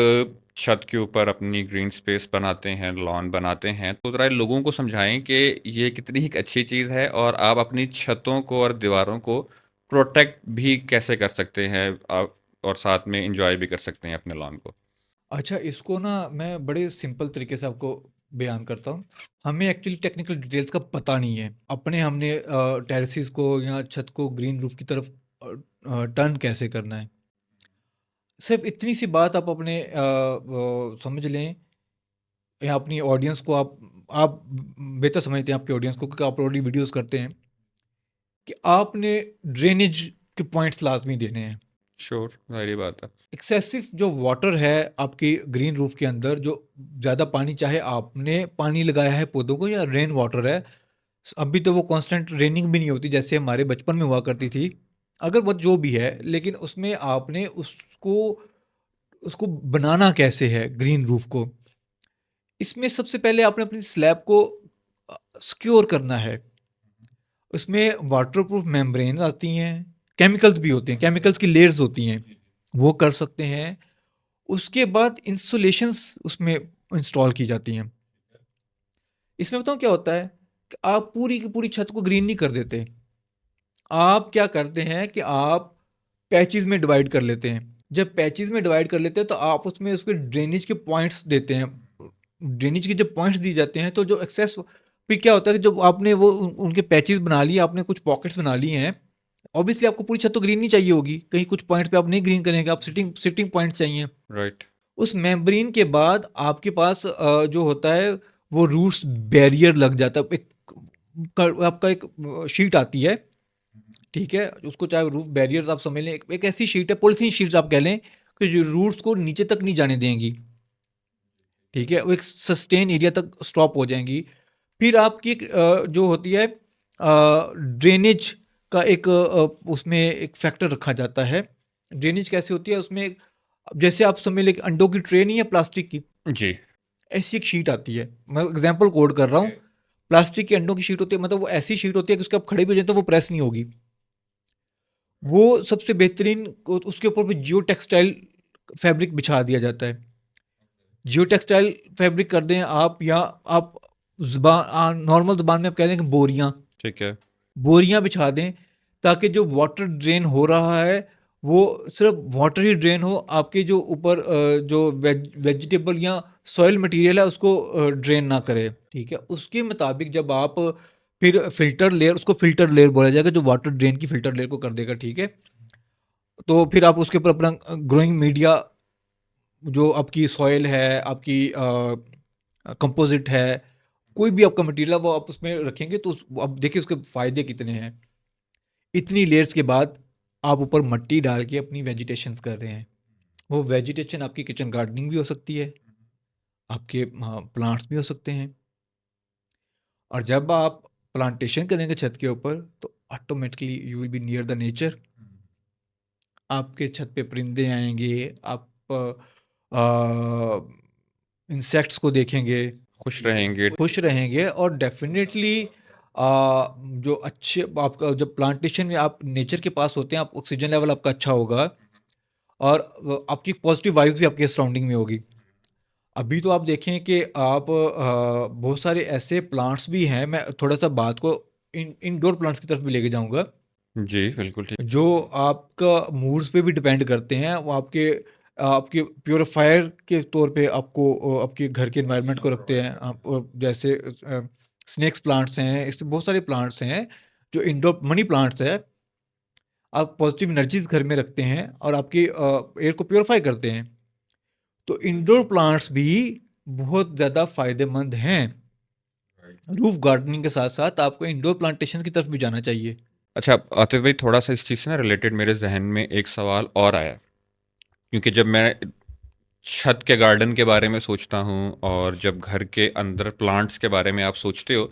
छत के ऊपर अपनी ग्रीन स्पेस बनाते हैं, लॉन बनाते हैं, तो ज़रा लोगों को समझाएं कि ये कितनी एक अच्छी चीज़ है और आप अपनी छतों को और दीवारों को प्रोटेक्ट भी कैसे कर सकते हैं आप, और साथ में इंजॉय भी कर सकते हैं अपने लॉन को। अच्छा, इसको ना मैं बड़े सिंपल तरीके से आपको बयान करता हूँ। हमें एक्चुअली टेक्निकल डिटेल्स का पता नहीं है। हमने टेरेसेस को या छत को ग्रीन रूफ की तरफ टर्न कैसे करना है। सिर्फ इतनी सी बात आप अपने समझ लें, या अपनी ऑडियंस को आप बेहतर समझते हैं आपकी ऑडियंस को, क्योंकि आप ऑलरेडी वीडियोस करते हैं, कि आपने ड्रेनेज के पॉइंट्स लाजमी देने हैं। श्योर, सारी बात है। एक्सेसिव जो वाटर है आपकी ग्रीन रूफ के अंदर, जो ज़्यादा पानी, चाहे आपने पानी लगाया है पौधों को या रेन वाटर है, अभी तो वो कांस्टेंट रेनिंग भी नहीं होती जैसे हमारे बचपन में हुआ करती थी। अगर वो जो भी है, लेकिन उसमें आपने उसको उसको बनाना कैसे है ग्रीन रूफ को, इसमें सबसे पहले आपने अपनी स्लैब को सिक्योर करना है। उसमें वाटरप्रूफ मेम्ब्रेन आती हैं, केमिकल्स भी होते हैं, केमिकल्स की लेयर्स होती हैं, वो कर सकते हैं। उसके बाद इंसुलेशंस उसमें इंस्टॉल की जाती हैं। इसमें बताऊँ क्या होता है, कि आप पूरी की पूरी छत को ग्रीन नहीं कर देते। आप क्या करते हैं कि आप पैचेज़ में डिवाइड कर लेते हैं। जब पैचेज़ में डिवाइड कर लेते हैं तो आप उसमें उसके ड्रेनेज के पॉइंट्स देते हैं। ड्रेनेज के जब पॉइंट्स दिए जाते हैं तो जो एक्सेस, फिर क्या होता है कि जब आपने वो उनके पैचेज़ बना लिए, आपने कुछ पॉकेट्स बना लिए हैं, ऑब्वियसली आपको पूरी छत तो ग्रीन नहीं चाहिए होगी। कहीं कुछ पॉइंट्स पे आप नहीं ग्रीन करेंगे, आप सिटिंग सिटिंग पॉइंट्स चाहिए। राइट। उस मेम्ब्रेन के बाद आपके पास जो होता है वो रूट्स बैरियर लग जाता है। आपका एक शीट आती है, ठीक है, उसको चाहे रूफ बैरियर आप समझ लें, एक ऐसी शीट है, पॉलिथीन शीट आप कह लें, कि जो रूट्स को नीचे तक नहीं जाने देंगी। ठीक है, वो एक सस्टेन एरिया तक स्टॉप हो जाएंगी। फिर आपकी जो होती है ड्रेनेज का एक उसमें एक फैक्टर रखा जाता है। ड्रेनेज कैसे होती है उसमें, जैसे आप समझ लें कि अंडों की ट्रे नहीं है प्लास्टिक की, जी। ऐसी एक शीट आती है। मैं एग्जांपल कोड कर रहा हूँ। प्लास्टिक के अंडों की शीट होती है, मतलब वो ऐसी शीट होती है कि उसके आप खड़े भी हो जाए तो वो प्रेस नहीं होगी। वो सबसे बेहतरीन, उसके ऊपर भी जियो टेक्सटाइल फैब्रिक बिछा दिया जाता है। जियो टेक्सटाइल फैब्रिक कर दें आप, या आप नॉर्मल ज़ुबान में आप कह दें कि बोरियां, ठीक है। बोरियां बिछा दें, ताकि जो वाटर ड्रेन हो रहा है वो सिर्फ वाटर ही ड्रेन हो, आपके जो ऊपर जो वेजिटेबल या सॉइल मटेरियल है उसको ड्रेन ना करे। ठीक है, उसके मुताबिक जब आप फिर फिल्टर लेयर, उसको फिल्टर लेयर बोला जाएगा, जो वाटर ड्रेन की फिल्टर लेयर को कर देगा। ठीक है, तो फिर आप उसके ऊपर अपना ग्रोइंग मीडिया, जो आपकी सॉइल है, आपकी कंपोजिट है, कोई भी आपका मटेरियल है, वो आप उसमें रखेंगे तो अब देखिए उसके फ़ायदे कितने हैं। इतनी लेयर्स के बाद आप ऊपर मिट्टी डाल के अपनी वेजिटेशन कर रहे हैं। वो वेजिटेशन आपकी किचन गार्डनिंग भी हो सकती है, आपके प्लांट्स भी हो सकते हैं। और जब आप प्लांटेशन करेंगे छत के ऊपर, तो automatically you will be near the nature. आपके छत पे परिंदे आएंगे, आप इंसेक्ट्स को देखेंगे, खुश रहेंगे। खुश रहेंगे, और डेफिनेटली जो अच्छे आपका जब प्लांटेशन में आप नेचर के पास होते हैं, आप ऑक्सीजन लेवल आपका अच्छा होगा, और आपकी पॉजिटिव वाइब्स भी आपके सराउंडिंग में होगी। अभी तो आप देखें कि आप बहुत सारे ऐसे प्लांट्स भी हैं, मैं थोड़ा सा बात को इंडोर प्लांट्स की तरफ भी लेके जाऊंगा, जी, बिल्कुल ठीक। जो आपका मूड्स पे भी डिपेंड करते हैं। वो आपके आपके प्योरीफायर के तौर पे आपको आपके घर के एनवायरनमेंट को रखते हैं। आप जैसे स्नेक्स प्लांट्स हैं, इससे बहुत सारे प्लांट्स हैं जो इंडोर मनी प्लांट्स है। आप पॉजिटिव एनर्जीज घर में रखते हैं और आपकी एयर को प्योरीफाई करते हैं। तो इंडोर प्लांट्स भी बहुत ज़्यादा फायदेमंद हैं। रूफ गार्डनिंग के साथ साथ आपको इंडोर प्लांटेशन की तरफ भी जाना चाहिए। अच्छा, आतिफ भाई, थोड़ा सा इस चीज़ से ना रिलेटेड मेरे जहन में एक सवाल और आया, क्योंकि जब मैं छत के गार्डन के बारे में सोचता हूँ और जब घर के अंदर प्लांट्स के बारे में आप सोचते हो,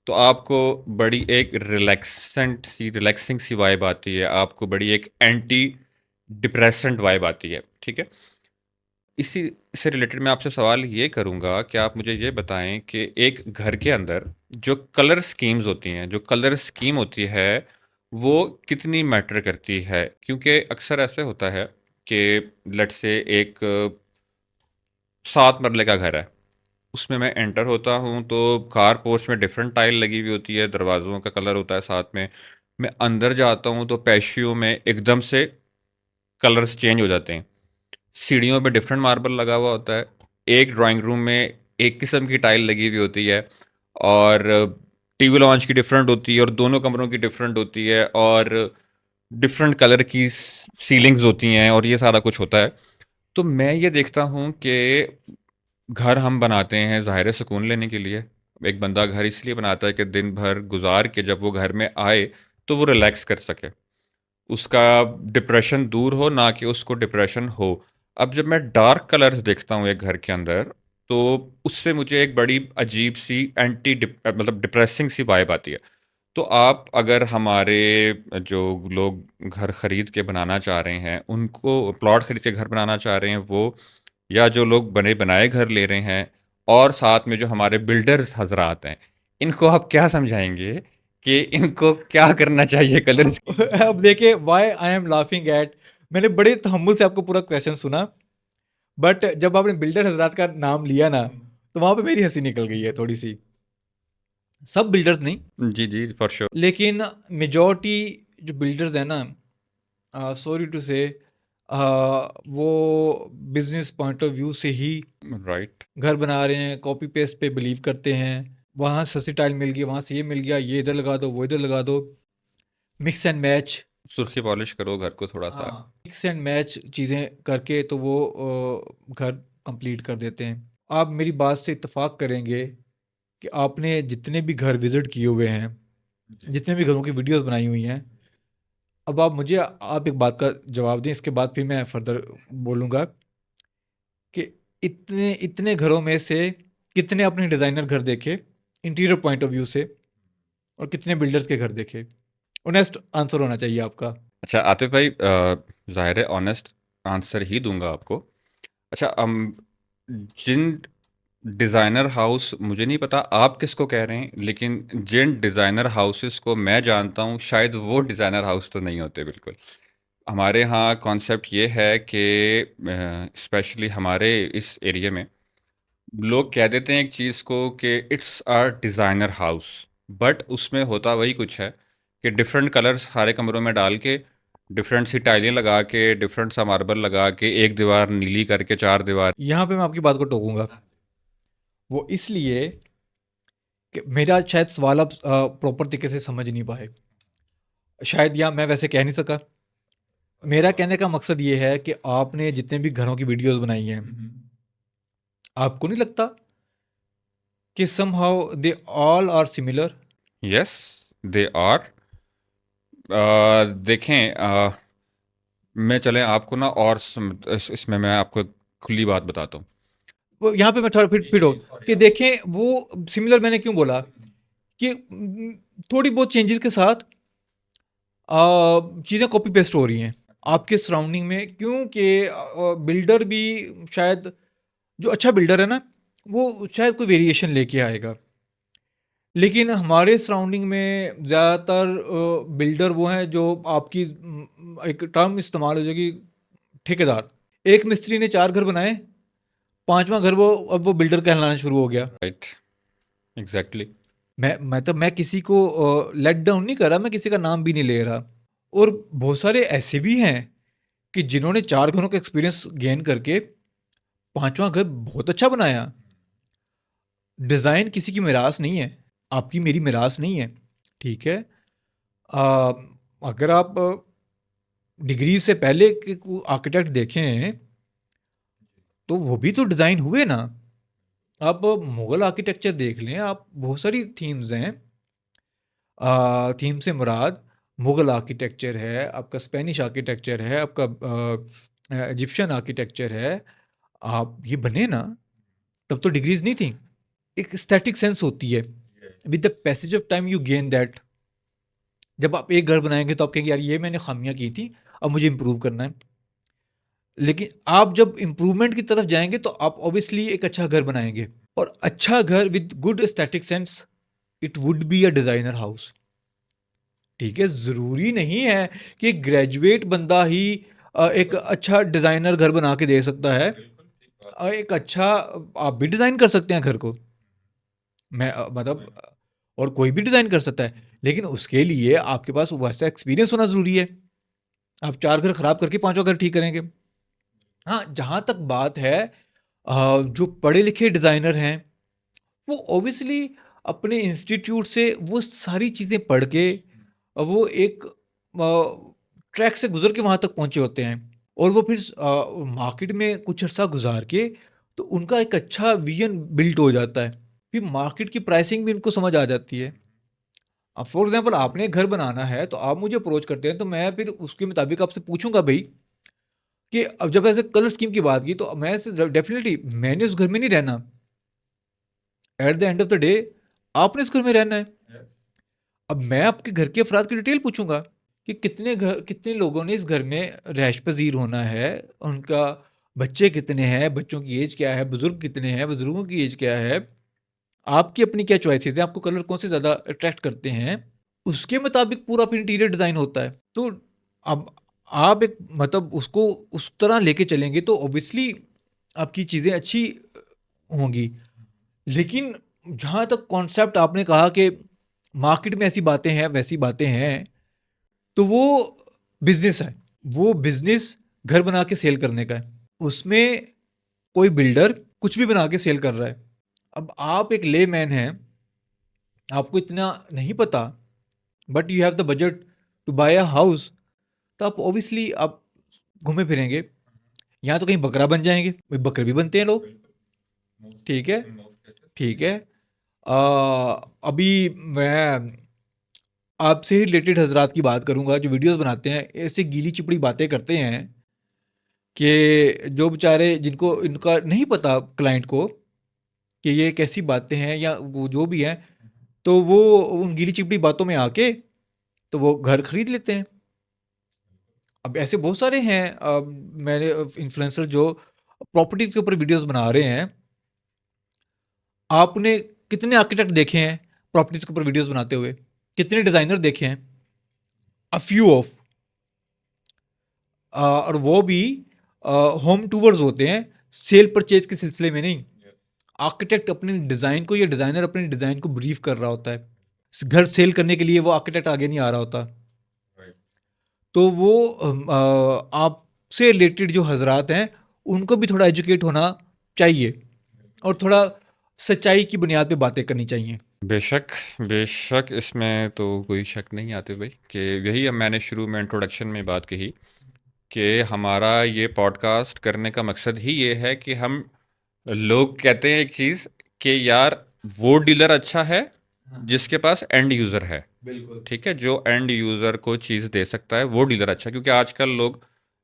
तो आपको बड़ी एक रिलैक्सिंग सी वाइब आती है, आपको बड़ी एक एंटी डिप्रेसेंट वाइब आती है, ठीक है? इसी से रिलेटेड मैं आपसे सवाल ये करूँगा कि आप मुझे ये बताएँ कि एक घर के अंदर जो कलर स्कीम्स होती हैं, जो कलर स्कीम होती है, वो कितनी मैटर करती है? क्योंकि अक्सर ऐसे होता है कि लेट्स से एक 7 मरले का घर है, उसमें मैं एंटर होता हूँ तो कार पोर्च में डिफरेंट टाइल लगी हुई होती है, दरवाज़ों का कलर होता है साथ में। मैं अंदर जाता हूँ तो पैशियो में एकदम से कलर्स चेंज हो जाते हैं। सीढ़ियों पे डिफरेंट मार्बल लगा हुआ होता है। एक ड्राइंग रूम में एक किस्म की टाइल लगी हुई होती है और टीवी लॉन्च की डिफरेंट होती है और दोनों कमरों की डिफरेंट होती है और डिफरेंट कलर की सीलिंग्स होती हैं और ये सारा कुछ होता है। तो मैं ये देखता हूँ कि घर हम बनाते हैं ज़ाहिर है सुकून लेने के लिए। एक बंदा घर इसलिए बनाता है कि दिन भर गुजार के जब वो घर में आए तो वो रिलैक्स कर सके, उसका डिप्रेशन दूर हो, ना कि उसको डिप्रेशन हो। अब जब मैं डार्क कलर्स देखता हूँ एक घर के अंदर, तो उससे मुझे एक बड़ी अजीब सी मतलब डिप्रेसिंग सी वाइब आती है। तो आप अगर हमारे जो लोग घर खरीद के बनाना चाह रहे हैं, उनको प्लॉट खरीद के घर बनाना चाह रहे हैं वो, या जो लोग बने बनाए घर ले रहे हैं, और साथ में जो हमारे बिल्डर्स हजरात हैं, इनको आप क्या समझाएंगे कि इनको क्या करना चाहिए कलर अब स्कीम अब देखिए why I am laughing at, मैंने बड़े तहम्मुल से आपको पूरा क्वेश्चन सुना, बट जब आपने बिल्डर हजरात का नाम लिया ना, तो वहां पे मेरी हंसी निकल गई है थोड़ी सी। सब बिल्डर्स नहीं, जी जी फॉर श्योर। लेकिन मेजॉरिटी जो बिल्डर्स हैं ना, सॉरी टू से, वो बिजनेस पॉइंट ऑफ व्यू से ही राइट। घर बना रहे हैं, कॉपी पेस्ट पे बिलीव करते हैं। वहाँ सस्ती टाइल मिल गई, वहाँ से ये मिल गया, ये इधर लगा दो, वो इधर लगा दो, मिक्स एंड मैच। सुर्खी पॉलिश करो घर को थोड़ा सा। हाँ, मिक्स एंड मैच चीज़ें करके तो वो घर कंप्लीट कर देते हैं। आप मेरी बात से इत्तेफाक करेंगे कि आपने जितने भी घर विजिट किए हुए हैं, जी। जितने भी घरों की वीडियोस बनाई हुई हैं, अब आप मुझे आप एक बात का जवाब दें, इसके बाद फिर मैं फर्दर बोलूँगा कि इतने इतने घरों में से कितने अपने डिज़ाइनर घर देखे इंटीरियर पॉइंट ऑफ व्यू से, और कितने बिल्डर्स के घर देखे? ऑनेस्ट आंसर होना चाहिए आपका। अच्छा आतिफ भाई, जाहिर है ऑनेस्ट आंसर ही दूंगा आपको। अच्छा जिन डिज़ाइनर हाउस, मुझे नहीं पता आप किसको कह रहे हैं, लेकिन जिन डिज़ाइनर हाउसेस को मैं जानता हूँ शायद वो डिज़ाइनर हाउस तो नहीं होते बिल्कुल। हमारे यहाँ कॉन्सेप्ट ये है कि स्पेशली हमारे इस एरिया में लोग कह देते हैं एक चीज़ को कि it's a designer house, but उसमें होता वही कुछ है कि डिफरेंट कलर्स सारे कमरों में डाल के, डिफरेंट सी टाइलें लगा के, डिफरेंट सा मार्बल लगा के, एक दीवार नीली करके चार दीवार। यहाँ पे मैं आपकी बात को टोकूँगा। वो इसलिए कि मेरा शायद सवाल आप प्रॉपर तरीके से समझ नहीं पाए। शायद या मैं वैसे कह नहीं सका। मेरा कहने का मकसद ये है कि आपने जितने भी घरों की वीडियोज़ बनाई हैं, आपको नहीं लगता कि somehow they all are similar? Yes, they are. देखें, मैं चलें आपको ना और इसमें मैं आपको एक खुली बात बताता हूँ। वो यहाँ पे मैं थोड़ा फिर हो कि देखें वो सिमिलर मैंने क्यों बोला कि थोड़ी बहुत चेंजेस के साथ चीज़ें कॉपी पेस्ट हो रही हैं आपके सराउंडिंग में, क्योंकि बिल्डर भी शायद, जो अच्छा बिल्डर है ना, वो शायद कोई वेरिएशन लेके आएगा। लेकिन हमारे सराउंडिंग में ज़्यादातर बिल्डर वो हैं जो आपकी एक टर्म इस्तेमाल हो जाएगी, ठेकेदार। एक मिस्त्री ने 4 घर बनाए, 5वां घर वो अब वो बिल्डर कहलाना शुरू हो गया। Right, exactly. मैं किसी को लेट डाउन नहीं कर रहा, मैं किसी का नाम भी नहीं ले रहा। और बहुत सारे ऐसे भी हैं कि जिन्होंने 4 घरों का एक्सपीरियंस गेन करके 5वां घर बहुत अच्छा बनाया। डिज़ाइन किसी की मिरास नहीं है, आपकी मेरी मिरास नहीं है, ठीक है? अ, अगर आप डिग्री से पहले के आर्किटेक्ट देखें, तो वो भी तो डिज़ाइन हुए ना। आप मुगल आर्किटेक्चर देख लें, आप बहुत सारी थीम्स हैं। थीम से मुराद मुगल आर्किटेक्चर है, आपका स्पेनिश आर्किटेक्चर है, आपका इजिप्शियन आर्किटेक्चर है। आप ये बने ना, तब तो डिग्रीज नहीं थी। एक स्टैटिक सेंस होती है, with the passage of time you gain that. जब आप एक घर बनाएंगे तो आप कहेंगे यार ये मैंने खामियां की थी, अब मुझे इम्प्रूव करना है। लेकिन आप जब इम्प्रूवमेंट की तरफ जाएँगे तो आप ऑब्वियसली एक अच्छा घर बनाएँगे और अच्छा घर with good aesthetic sense, it would be a designer house. ठीक है? ज़रूरी नहीं है कि एक ग्रेजुएट बंदा ही एक अच्छा डिज़ाइनर घर बना के दे सकता है। एक अच्छा आप भी डिज़ाइन कर सकते हैं घर को। मैं मतलब और कोई भी डिज़ाइन कर सकता है, लेकिन उसके लिए आपके पास वैसा एक्सपीरियंस होना ज़रूरी है। आप 4 घर खराब करके 5वाँ घर ठीक करेंगे। हाँ, जहाँ तक बात है जो पढ़े-लिखे डिज़ाइनर हैं, वो ऑब्वियसली अपने इंस्टीट्यूट से वो सारी चीज़ें पढ़ के वो एक ट्रैक से गुज़र के वहाँ तक पहुँचे होते हैं और वो फिर मार्केट में कुछ अर्सा गुज़ार के तो उनका एक अच्छा विज़न बिल्ड हो जाता है। फिर मार्केट की प्राइसिंग भी उनको समझ आ जाती है। अब फॉर एग्ज़ाम्पल आपने घर बनाना है, तो आप मुझे अप्रोच करते हैं, तो मैं फिर उसके मुताबिक आपसे पूछूँगा भई कि अब जब ऐसे कलर स्कीम की बात की, तो मैं ऐसे डेफ़िनिटली मैंने उस घर में नहीं रहना। At the end of the day आपने इस घर में रहना है। अब मैं आपके घर के अफ़राद की डिटेल पूछूँगा कि कितने लोगों ने इस घर में रिहाइश पज़ीर होना है, उनका बच्चे कितने हैं, बच्चों की ऐज क्या है, बुज़ुर्ग कितने हैं, बुज़ुर्गों की ऐज क्या है, आपकी अपनी क्या चॉइसेस हैं, आपको कलर कौन से ज़्यादा अट्रैक्ट करते हैं, उसके मुताबिक पूरा फिर इंटीरियर डिज़ाइन होता है। तो अब आप एक मतलब उसको उस तरह लेके चलेंगे तो ऑब्वियसली आपकी चीज़ें अच्छी होंगी। लेकिन जहाँ तक कॉन्सेप्ट आपने कहा कि मार्केट में ऐसी बातें हैं, वैसी बातें हैं, तो वो बिज़नेस है। वो बिज़नेस घर बना के सेल करने का है। उसमें कोई बिल्डर कुछ भी बना के सेल कर रहा है। अब आप एक लेमैन हैं, आपको इतना नहीं पता, but you have the budget to buy a house, तो आप ऑब्वियसली आप घूमे फिरेंगे। यहाँ तो कहीं बकरा बन जाएँगे, बकरे भी बनते हैं लोग, ठीक है? ठीक है। अ, अभी मैं आपसे ही रिलेटेड हज़रात की बात करूँगा जो वीडियोज़ बनाते हैं, ऐसे गीली-चिपड़ी बातें करते हैं कि जो बेचारे जिनको इनका नहीं पता क्लाइंट को कि ये कैसी बातें हैं या वो जो भी है, तो वो उन गीली-चिपड़ी बातों में आके तो वो घर खरीद लेते हैं। अब ऐसे बहुत सारे हैं मैंने इन्फ्लुएंसर जो प्रॉपर्टीज़ के ऊपर वीडियोज़ बना रहे हैं। आपने कितने आर्किटेक्ट देखे हैं प्रॉपर्टीज़ के ऊपर वीडियोज़ बनाते हुए? कितने डिज़ाइनर देखे हैं? अ फ्यू ऑफ और वो भी होम टूवर्स होते हैं, सेल परचेज़ के सिलसिले में नहीं। आर्किटेक्ट अपने डिज़ाइन को या डिज़ाइनर अपने डिज़ाइन को ब्रीफ़ कर रहा होता है। घर सेल करने के लिए वो आर्किटेक्ट आगे नहीं आ रहा होता। तो वो आपसे रिलेटेड जो हज़रात हैं, उनको भी थोड़ा एजुकेट होना चाहिए और थोड़ा सच्चाई की बुनियाद पे बातें करनी चाहिए। बेशक, बेशक इसमें तो कोई शक नहीं आते भाई कि यही अब मैंने शुरू में इंट्रोडक्शन में बात कही कि हमारा ये पॉडकास्ट करने का मकसद ही ये है कि हम लोग कहते हैं एक चीज़ कि यार वो डीलर अच्छा है हाँ, जिसके पास एंड यूज़र है। बिल्कुल। ठीक है, जो एंड यूज़र को चीज़ दे सकता है वो डीलर अच्छा है, क्योंकि आजकल लोग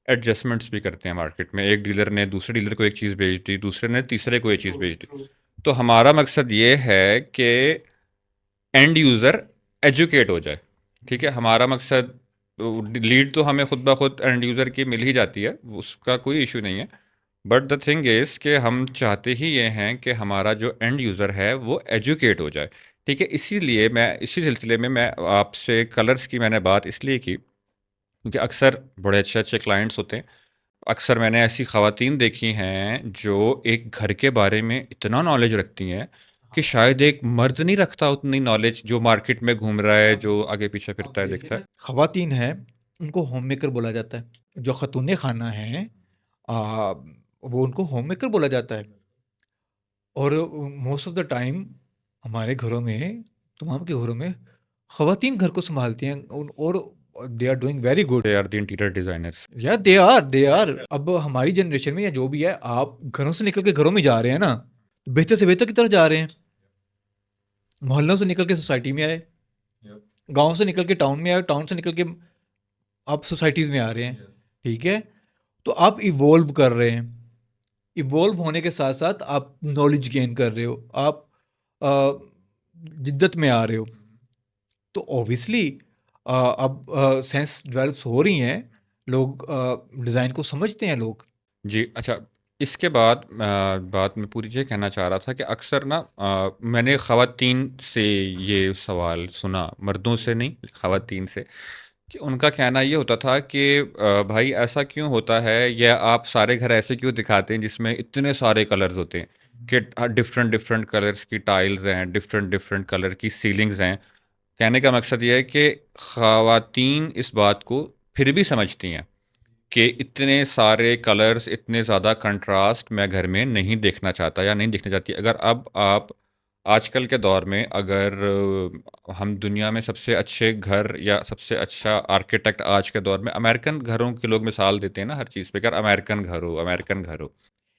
एडजस्टमेंट्स भी करते हैं मार्केट में। एक डीलर ने दूसरे डीलर को एक चीज़ बेच दी, दूसरे ने तीसरे को एक चीज़ ट्रू, बेच दी। ट्रू। तो हमारा मकसद ये है कि एंड यूज़र एजुकेट हो जाए। ठीक है, हमारा मकसद लीड तो हमें खुद ब खुद एंड यूज़र की मिल ही जाती है, उसका कोई इशू नहीं है। बट द थिंग इज़ कि हम चाहते ही ये हैं कि हमारा जो एंड यूज़र है वो एजुकेट हो जाए। ठीक है, इसीलिए मैं इसी सिलसिले में मैं आपसे कलर्स की मैंने बात इसलिए की क्योंकि अक्सर बड़े अच्छे अच्छे क्लाइंट्स होते हैं। अक्सर मैंने ऐसी ख़वातीन देखी हैं जो एक घर के बारे में इतना नॉलेज रखती हैं कि शायद एक मर्द नहीं रखता उतनी नॉलेज, जो मार्केट में घूम रहा है, जो आगे पीछे अब फिरता है, देखिए दिखता है। ना, ख़वातीन हैं, उनको होम मेकर बोला जाता है। जो ख़ातून खाना हैं वो उनको होम मेकर बोला जाता है और मोस्ट ऑफ़ द टाइम हमारे घरों में, तमाम के घरों में ख़वातीन घर को सँभालती हैं और they are doing very good. They are the interior designers. या दे आर अब हमारी जनरेशन में या जो भी है, आप घरों से निकल के घरों में जा रहे हैं ना, बेहतर से बेहतर की तरफ जा रहे हैं। मोहल्लों से निकल के सोसाइटी में आए, गाँव से निकल के टाउन में आए, टाउन से निकल के आप सोसाइटीज़ में आ रहे हैं, ठीक है? तो आप इवॉल्व कर रहे हैं। इवॉल्व होने के साथ-साथ आप नॉलेज गेन कर रहे हो, आप अ, जिद्दत में आ रहे हो। तो ऑब्वियसली अब सेंस डेवलप्स हो रही हैं, लोग डिज़ाइन को समझते हैं लोग। जी, अच्छा, इसके बाद बात मैं पूरी ये कहना चाह रहा था कि अक्सर ना मैंने ख़वातीन से ये सवाल सुना, मर्दों से नहीं, ख़वातीन से, कि उनका कहना ये होता था कि भाई ऐसा क्यों होता है, या आप सारे घर ऐसे क्यों दिखाते हैं जिसमें इतने सारे कलर्स होते हैं, कि डिफरेंट डिफरेंट कलर्स की टाइल्स हैं, डिफरेंट डिफरेंट कलर की सीलिंग्स हैं। कहने का मकसद ये है कि ख़वातीन इस बात को फिर भी समझती हैं कि इतने सारे कलर्स, इतने ज़्यादा कंट्रास्ट मैं घर में नहीं देखना चाहता या नहीं देखना चाहती। अगर अब आप आजकल के दौर में अगर हम दुनिया में सबसे अच्छे घर या सबसे अच्छा आर्किटेक्ट आज के दौर में अमेरिकन घरों के लोग मिसाल देते हैं ना हर चीज़ पे, यार अमेरिकन घर हो, अमेरिकन घर हो।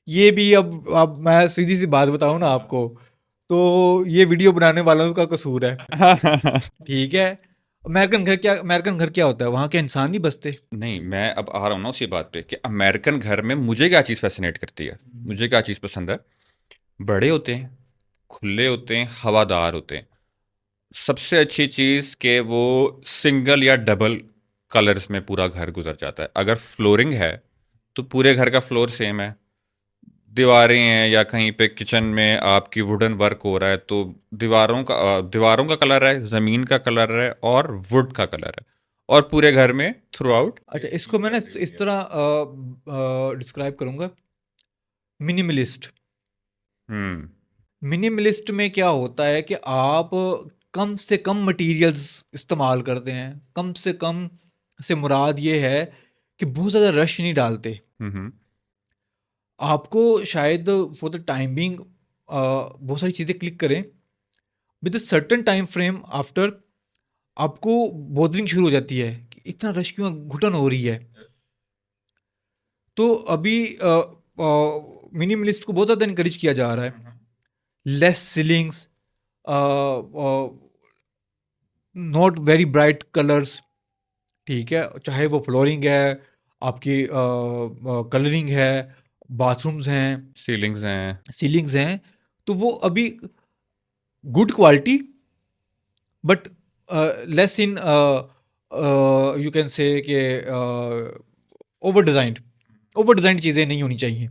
ये भी अब मैं सीधी-सी बात बताऊँ ना आपको, तो ये वीडियो बनाने वालों का कसूर है, ठीक है? अमेरिकन घर क्या होता है? वहाँ के इंसान नहीं बसते? नहीं, मैं अब आ रहा हूँ ना उसी बात पे कि अमेरिकन घर में मुझे क्या चीज़ फ़ैसिनेट करती है, मुझे क्या चीज़ पसंद है? बड़े होते हैं, खुले होते हैं, हवादार होते हैं। सबसे अच्छी चीज़ कि वो सिंगल या डबल कलर्स में पूरा घर गुजर जाता है। अगर फ्लोरिंग है तो पूरे घर का फ्लोर सेम है। दीवारें हैं या कहीं पे किचन में आपकी वुडन वर्क हो रहा है तो दीवारों का कलर है, ज़मीन का कलर है और वुड का कलर है, और पूरे घर में थ्रू आउट। अच्छा, इसको मैं ना इस तरह डिस्क्राइब करूँगा, मिनिमलिस्ट। हम्म। मिनिमलिस्ट में क्या होता है कि आप कम से कम मटेरियल्स इस्तेमाल करते हैं। कम से कम से मुराद ये है कि बहुत ज़्यादा रश नहीं डालते। हम्म। आपको शायद फॉर द टाइम बीइंग बहुत सारी चीज़ें क्लिक करें, with a certain time frame after आपको बॉदरिंग शुरू हो जाती है कि इतना रश क्यों, घुटन हो रही है। तो अभी मिनिमलिस्ट को बहुत ज़्यादा इनकरेज किया जा रहा है। Less ceilings, not very bright colours, ठीक है? चाहे वो फ्लोरिंग है, आपकी कलरिंग है, बाथरूम्स हैं, सीलिंग्स हैं। सीलिंग्स हैं, तो वो अभी good quality but less in you can say कि ओवर डिज़ाइंड, ओवर डिज़ाइंड चीज़ें नहीं होनी चाहिए।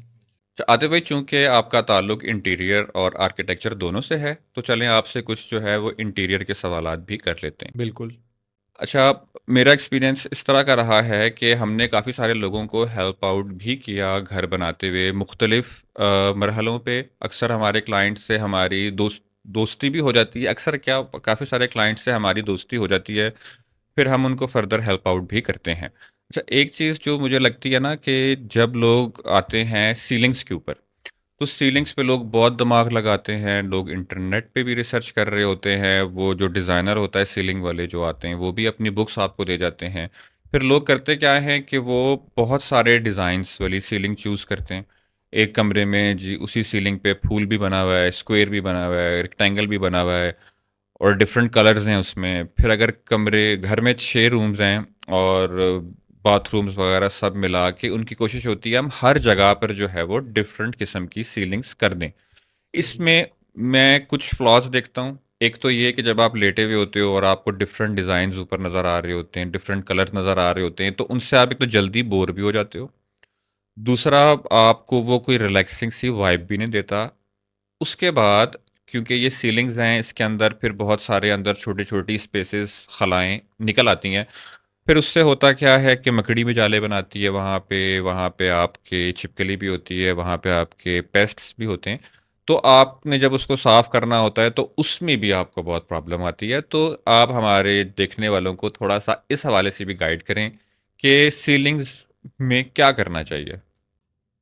तो आतिफ भाई, चूंकि आपका ताल्लुक इंटीरियर और आर्किटेक्चर दोनों से है, तो चलें आपसे कुछ जो है वो इंटीरियर के सवालात भी कर लेते हैं। बिल्कुल। अच्छा, मेरा एक्सपीरियंस इस तरह का रहा है कि हमने काफ़ी सारे लोगों को हेल्प आउट भी किया घर बनाते हुए मुख्तलिफ मरहलों पे। अक्सर हमारे क्लाइंट से हमारी दोस्ती भी हो जाती है। अक्सर क्या, काफ़ी सारे क्लाइंट से हमारी दोस्ती हो जाती है, फिर हम उनको फर्दर हेल्प आउट भी करते हैं। अच्छा, एक चीज़ जो मुझे लगती है ना कि जब लोग आते हैं सीलिंग्स के ऊपर, तो सीलिंग्स पे लोग बहुत दिमाग लगाते हैं, लोग इंटरनेट पे भी रिसर्च कर रहे होते हैं, वो जो डिज़ाइनर होता है सीलिंग वाले जो आते हैं वो भी अपनी बुक्स आपको दे जाते हैं। फिर लोग करते क्या हैं कि वो बहुत सारे डिज़ाइंस वाली सीलिंग चूज़ करते हैं। एक कमरे में जी उसी सीलिंग पे फूल भी बना हुआ है, स्क्वायर भी बना हुआ है, रेक्टेंगल भी बना हुआ है, और डिफरेंट कलर्स हैं उसमें। फिर अगर कमरे घर में 6 रूम्स हैं और बाथरूम्स वगैरह सब मिला के उनकी कोशिश होती है हम हर जगह पर जो है वो डिफरेंट किस्म की सीलिंग्स कर दें। इसमें मैं कुछ फ्लॉज देखता हूँ। एक तो ये कि जब आप लेटे हुए होते हो और आपको डिफरेंट डिज़ाइंस ऊपर नज़र आ रहे होते हैं, डिफरेंट कलर्स नज़र आ रहे होते हैं, तो उनसे आप एक तो जल्दी बोर भी हो जाते हो। दूसरा, आपको वो कोई रिलैक्सिंग सी वाइब भी नहीं देता। उसके बाद, क्योंकि ये सीलिंग्स हैं, इसके अंदर फिर बहुत सारे अंदर छोटी-छोटी स्पेसेस, खलाएँ निकल आती हैं। फिर उससे होता क्या है कि मकड़ी भी जाले बनाती है वहाँ पे आपके छिपकली भी होती है, वहाँ पे आपके पेस्ट्स भी होते हैं। तो आपने जब उसको साफ़ करना होता है, तो उसमें भी आपको बहुत प्रॉब्लम आती है। तो आप हमारे देखने वालों को थोड़ा-सा इस हवाले से भी गाइड करें कि सीलिंग्स में क्या करना चाहिए?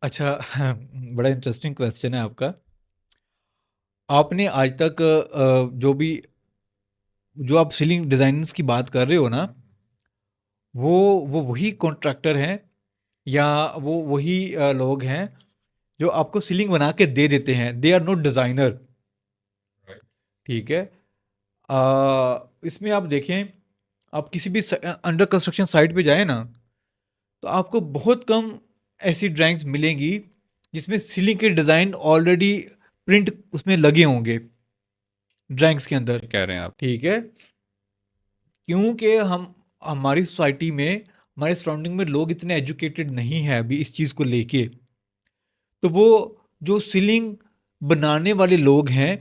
अच्छा, बड़ा इंटरेस्टिंग क्वेश्चन है आपका। आपने आज तक जो आप सीलिंग डिज़ाइनर्स की बात कर रहे हो ना, वो वो वही कॉन्ट्रैक्टर हैं या वो वही लोग हैं जो आपको सीलिंग बना के दे देते हैं। दे आर नॉट डिज़ाइनर, ठीक है? इसमें आप देखें, आप किसी भी अंडर कंस्ट्रक्शन साइट पे जाएँ ना, तो आपको बहुत कम ऐसी ड्राइंग्स मिलेंगी जिसमें सीलिंग के डिज़ाइन ऑलरेडी प्रिंट उसमें लगे होंगे ड्राइंग्स के अंदर, कह रहे हैं आप? ठीक है? क्योंकि हम हमारी सोसाइटी में, हमारे सराउंडिंग में लोग इतने एजुकेटेड नहीं हैं अभी इस चीज़ को लेके। तो वो जो सीलिंग बनाने वाले लोग हैं,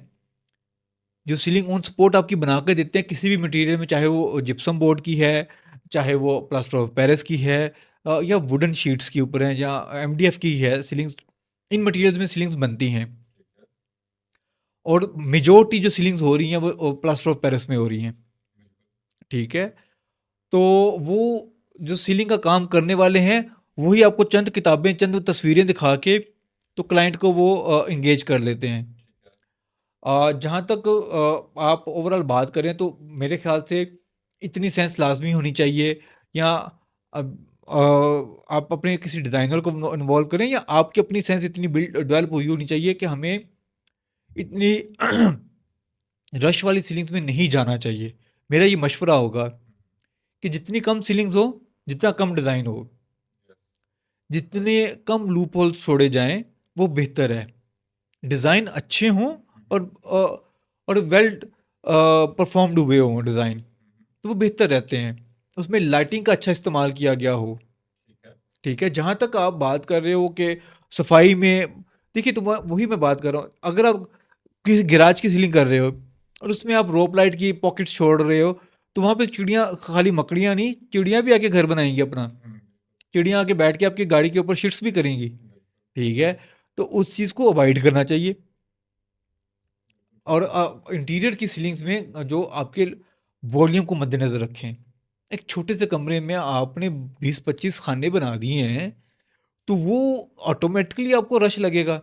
जो सीलिंग ऑन स्पॉट आपकी बना के देते हैं किसी भी मटेरियल में, चाहे वो जिप्सम बोर्ड की है, चाहे वो प्लास्टर ऑफ पेरिस की है, या वुडन शीट्स के ऊपर है, या एमडीएफ की है सीलिंग्स। इन मटेरियल्स में सीलिंग्स बनती हैं, और मेजोरिटी जो सीलिंग्स हो रही हैं वो प्लास्टर ऑफ पेरिस में हो रही हैं। ठीक है, तो वो जो सीलिंग का काम करने वाले हैं, वही आपको चंद किताबें, चंद तस्वीरें दिखा के तो क्लाइंट को वो इंगेज कर लेते हैं। जहाँ तक आप ओवरऑल बात करें तो मेरे ख्याल से इतनी सेंस लाजमी होनी चाहिए, या अब आप अपने किसी डिज़ाइनर को इन्वॉल्व करें, या आपकी अपनी सेंस इतनी बिल्ड डेवलप हुई होनी चाहिए कि हमें इतनी रश वाली सीलिंग्स में नहीं जाना चाहिए। मेरा ये मशवरा होगा कि जितनी कम सीलिंग्स हो, जितना कम डिज़ाइन हो, जितने कम लूप होल्स छोड़े जाएं, वो बेहतर है। डिज़ाइन अच्छे हों, और वेल परफॉर्म्ड हुए हों डिज़ाइन, तो वो बेहतर रहते हैं। उसमें लाइटिंग का अच्छा इस्तेमाल किया गया हो। ठीक है, जहाँ तक आप बात कर रहे हो कि सफाई में, देखिए तो वही मैं बात कर रहा हूँ। अगर आप किसी गैराज की सीलिंग कर रहे हो और उसमें आप रोप लाइट की पॉकेट्स छोड़ रहे हो, तो वहाँ पे चिड़ियाँ, खाली मकड़ियाँ नहीं, चिड़ियाँ भी आके घर बनाएंगी अपना। चिड़ियाँ आके बैठ के आपकी गाड़ी के ऊपर शिट्स भी करेंगी। ठीक है, तो उस चीज़ को अवॉइड करना चाहिए। और इंटीरियर की सीलिंग्स में जो आपके वॉल्यूम को मद्देनज़र रखें। एक छोटे से कमरे में आपने 20-25 खाने बना दिए हैं, तो वो ऑटोमेटिकली आपको रश लगेगा।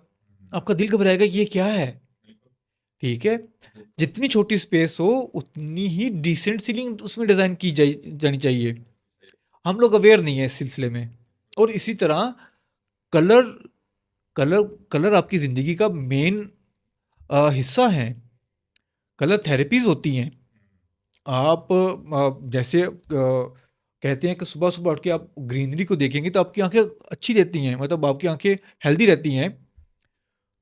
आपका दिल घबराएगा, ये क्या है? ठीक है? जितनी छोटी स्पेस हो, उतनी ही डिसेंट सीलिंग उसमें डिज़ाइन की जानी चाहिए। हम लोग अवेयर नहीं है इस सिलसिले में। और इसी तरह कलर कलर कलर आपकी ज़िंदगी का मेन हिस्सा है। कलर थेरेपीज़ होती हैं। आप जैसे कहते हैं कि सुबह-सुबह उठ के आप ग्रीनरी को देखेंगे तो आपकी आँखें अच्छी रहती हैं, मतलब आपकी आँखें हेल्दी रहती हैं।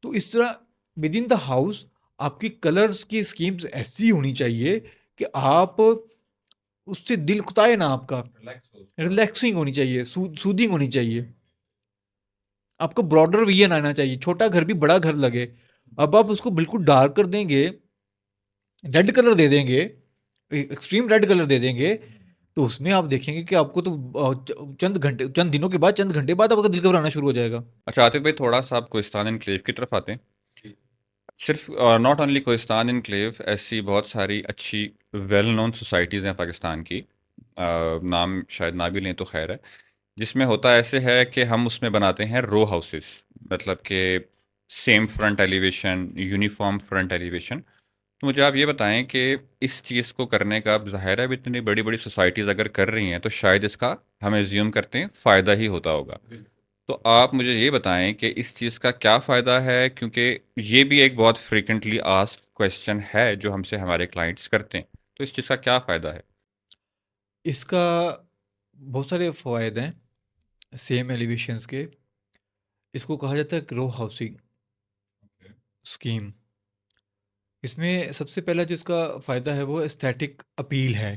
तो इस तरह विदिन द हाउस आपकी कलर्स की स्कीम्स ऐसी होनी चाहिए कि आप उससे दिल कुताए ना आपका। रिलैक्सिंग होनी चाहिए, सूदिंग होनी चाहिए। आपको ब्रॉडर विजन आना चाहिए, छोटा घर भी बड़ा घर लगे। अब आप उसको बिल्कुल डार्क कर देंगे, रेड कलर दे देंगे, एक्सट्रीम रेड कलर दे देंगे, तो उसमें आप देखेंगे कि आपको तो चंद दिनों के बाद, चंद घंटे बाद आपका दिल घबराना शुरू हो जाएगा। अच्छा आतिफ भाई, थोड़ा सा आप कोहिस्तान इनक्लेव की तरफ आते हैं। सिर्फ नॉट ओनली कोहिस्तान इनक्लेव, ऐसी बहुत सारी अच्छी वेल नोन सोसाइटीज़ हैं पाकिस्तान की, नाम शायद ना भी लें तो खैर है, जिसमें होता ऐसे है कि हम उसमें बनाते हैं रो हाउसेस, मतलब कि same front elevation, uniform front elevation. तो मुझे आप ये बताएं कि इस चीज़ को करने का, अब ज़ाहिर है अब इतनी बड़ी बड़ी सोसाइटीज़ अगर कर रही हैं तो शायद इसका हम एज्यूम करते हैं फ़ायदा ही होता होगा। तो आप मुझे ये बताएं कि इस चीज़ का क्या फ़ायदा है, क्योंकि ये भी एक बहुत फ्रीक्वेंटली आस्क्ड क्वेश्चन है जो हमसे हमारे क्लाइंट्स करते हैं। तो इस चीज़ का क्या फ़ायदा है? इसका बहुत सारे फ़वायद हैं सेम एलिवेशंस के। इसको कहा जाता है रो हाउसिंग स्कीम। इसमें सबसे पहला जो इसका फ़ायदा है वो एस्थेटिक अपील है,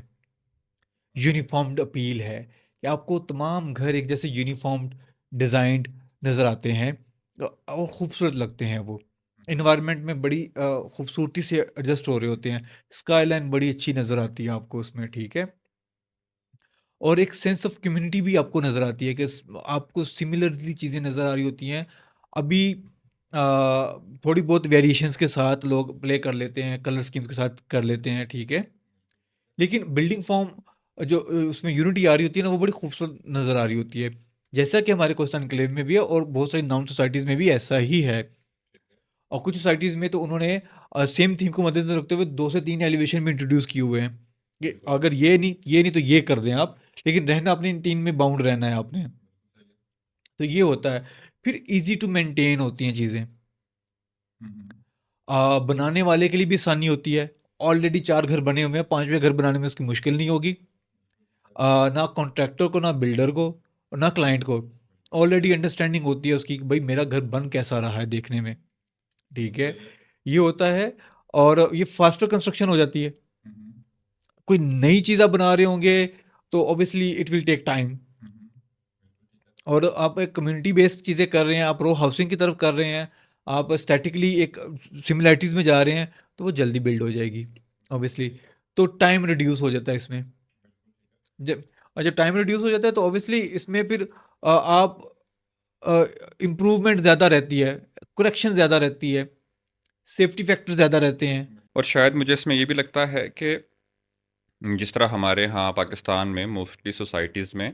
यूनिफ़ॉर्म्ड अपील है, कि आपको तमाम घर एक जैसे यूनिफ़ॉर्म्ड डिज़ाइन्ड नज़र आते हैं, और खूबसूरत लगते हैं वो। एनवायरनमेंट में बड़ी खूबसूरती से एडजस्ट हो रहे होते हैं। स्काईलाइन बड़ी अच्छी नज़र आती है आपको उसमें, ठीक है? और एक सेंस ऑफ कम्युनिटी भी आपको नज़र आती है कि आपको सिमिलरली चीज़ें नज़र आ रही होती हैं। अभी थोड़ी बहुत वेरिएशंस के साथ लोग प्ले कर लेते हैं, कलर स्कीम्स के साथ कर लेते हैं, ठीक है। लेकिन बिल्डिंग फॉर्म जो उसमें यूनिटी आ रही होती है ना, वो बड़ी खूबसूरत नज़र आ रही होती है। जैसा कि हमारे कोस्टल एनक्लेव में भी है, और बहुत सारी नॉन सोसाइटीज़ में भी ऐसा ही है। और कुछ सोसाइटीज़ में तो उन्होंने सेम थीम को मद्देनज़र रखते हुए 2 से 3 एलिवेशन भी इंट्रोड्यूस किए हुए हैं, कि अगर ये नहीं तो ये कर दें आप, लेकिन रहना अपने इन 3 में बाउंड रहना है आपने। तो ये होता है। फिर ईज़ी टू मेंटेन होती हैं चीज़ें। बनाने वाले के लिए भी आसानी होती है। ऑलरेडी 4 घर बने हुए हैं, 5वें घर बनाने में उसकी मुश्किल नहीं होगी। ना कॉन्ट्रैक्टर को, ना बिल्डर को, और ना क्लाइंट को। ऑलरेडी अंडरस्टैंडिंग होती है उसकी कि भाई मेरा घर बन कैसा रहा है देखने में, ठीक है? ये होता है, और ये फास्टर कंस्ट्रक्शन हो जाती है। कोई नई चीज़ आप बना रहे होंगे, तो obviously it will take time. और आप एक कम्युनिटी बेस्ड चीज़ें कर रहे हैं, आप रो हाउसिंग की तरफ कर रहे हैं, आप स्टैटिकली एक सिमिलैरिटीज़ में जा रहे हैं, तो वो जल्दी बिल्ड हो जाएगी ऑब्वियसली। तो टाइम रिड्यूस हो जाता है इसमें। जब जब टाइम रिड्यूस हो जाता है तो ऑब्वियसली इसमें फिर आप इम्प्रूवमेंट ज़्यादा रहती है, करेक्शन ज़्यादा रहती है, सेफ्टी फैक्टर ज़्यादा रहते हैं। और शायद मुझे इसमें ये भी लगता है कि जिस तरह हमारे यहाँ पाकिस्तान में मोस्टली सोसाइटीज़ में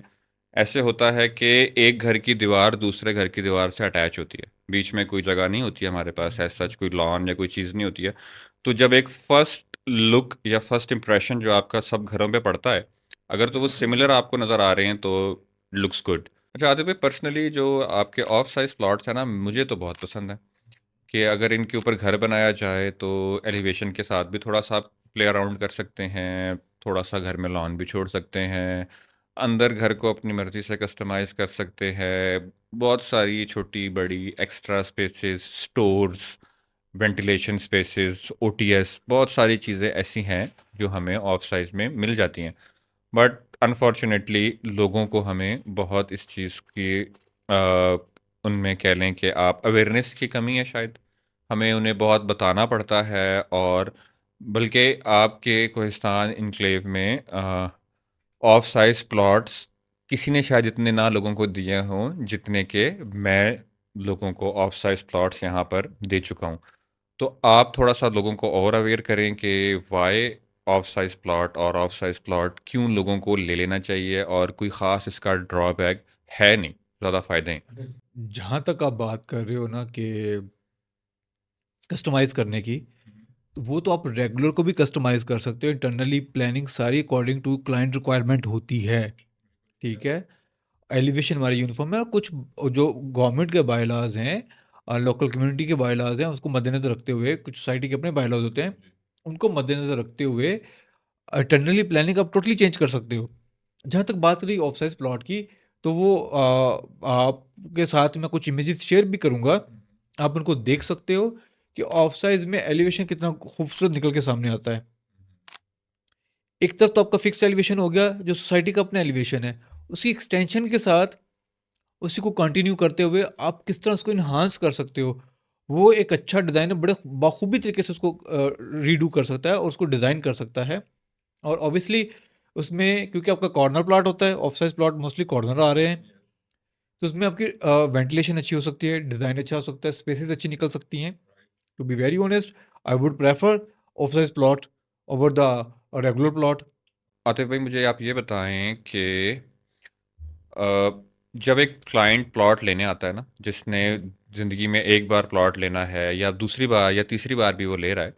ऐसे होता है कि एक घर की दीवार दूसरे घर की दीवार से अटैच होती है, बीच में कोई जगह नहीं होती है हमारे पास, ऐसा सच कोई लॉन या कोई चीज़ नहीं होती है। तो जब एक फर्स्ट लुक या फर्स्ट इम्प्रेशन जो आपका सब घरों पे पड़ता है, अगर तो वो सिमिलर आपको नज़र आ रहे हैं तो लुक्स गुड। अच्छा आदित्य भाई, पर्सनली जो आपके ऑफ साइज प्लॉट्स हैं ना, मुझे तो बहुत पसंद है कि अगर इनके ऊपर घर बनाया जाए तो एलिवेशन के साथ भी थोड़ा सा आप प्ले अराउंड कर सकते हैं, थोड़ा सा घर में लॉन भी छोड़ सकते हैं, अंदर घर को अपनी मर्ज़ी से कस्टमाइज़ कर सकते हैं, बहुत सारी छोटी बड़ी extra spaces, stores, ventilation spaces, OTS, बहुत सारी चीज़ें ऐसी हैं जो हमें ऑफ साइज में मिल जाती हैं। बट अनफॉर्चुनेटली लोगों को हमें बहुत इस चीज़ की उनमें कह लें कि आप अवेयरनेस की कमी है शायद। हमें उन्हें बहुत बताना पड़ता है, और बल्कि आपके कोहिस्तान इनक्लेव में ऑफ साइज प्लॉट्स किसी ने शायद इतने ना लोगों को दिए हों जितने के मैं लोगों को ऑफ साइज प्लॉट्स यहाँ पर दे चुका हूँ। तो आप थोड़ा-सा लोगों को और अवेयर करें कि व्हाई ऑफ साइज़ प्लॉट और ऑफ साइज़ प्लॉट क्यों लोगों को ले लेना चाहिए, और कोई ख़ास इसका ड्रॉबैक है नहीं, ज़्यादा फ़ायदे हैं। जहाँ तक आप बात कर रहे हो ना कि कस्टमाइज़ करने की, तो वो तो आप रेगुलर को भी कस्टमाइज़ कर सकते हो। इंटरनली प्लानिंग सारी अकॉर्डिंग टू क्लाइंट रिक्वायरमेंट होती है, ठीक है? एलिवेशन हमारी यूनिफ़ॉर्म है, और कुछ जो गवर्नमेंट के बायलॉज़ हैं, लोकल कम्युनिटी के बायलॉज़ हैं, उसको मद्देनज़र रखते हुए, कुछ सोसाइटी के अपने बायलॉज़ होते हैं, उनको मद्देनज़र रखते हुए इंटरनली प्लानिंग आप टोटली चेंज कर सकते हो। जहाँ तक बात रही ऑफ साइज़ प्लॉट की, तो वो आपके साथ मैं कुछ इमेजेस शेयर भी करूँगा, आप उनको देख सकते हो कि ऑफ साइज़ में एलिवेशन कितना खूबसूरत निकल के सामने आता है। एक तरफ तो आपका फिक्स्ड एलिवेशन हो गया, जो सोसाइटी का अपना एलिवेशन है, उसकी एक्सटेंशन के साथ उसी को कंटिन्यू करते हुए आप किस तरह उसको एनहांस कर सकते हो, वो एक अच्छा डिज़ाइनर बड़े बाखूबी तरीके से उसको रीडू कर सकता है और उसको डिज़ाइन कर सकता है। और ऑब्वियसली उसमें क्योंकि आपका कॉर्नर प्लॉट होता है, off size plot mostly corner आ रहे हैं, तो उसमें आपकी वेंटिलेशन अच्छी हो सकती है, डिज़ाइन अच्छा हो सकता है, स्पेसेस अच्छी निकल सकती हैं। To be very honest, I would prefer off size plot over the regular plot. Atif भाई, मुझे आप ये बताएँ कि अ, जब एक क्लाइंट प्लॉट लेने आता है ना, जिसने ज़िंदगी में एक बार प्लॉट लेना है या दूसरी बार या तीसरी बार भी वो ले रहा है,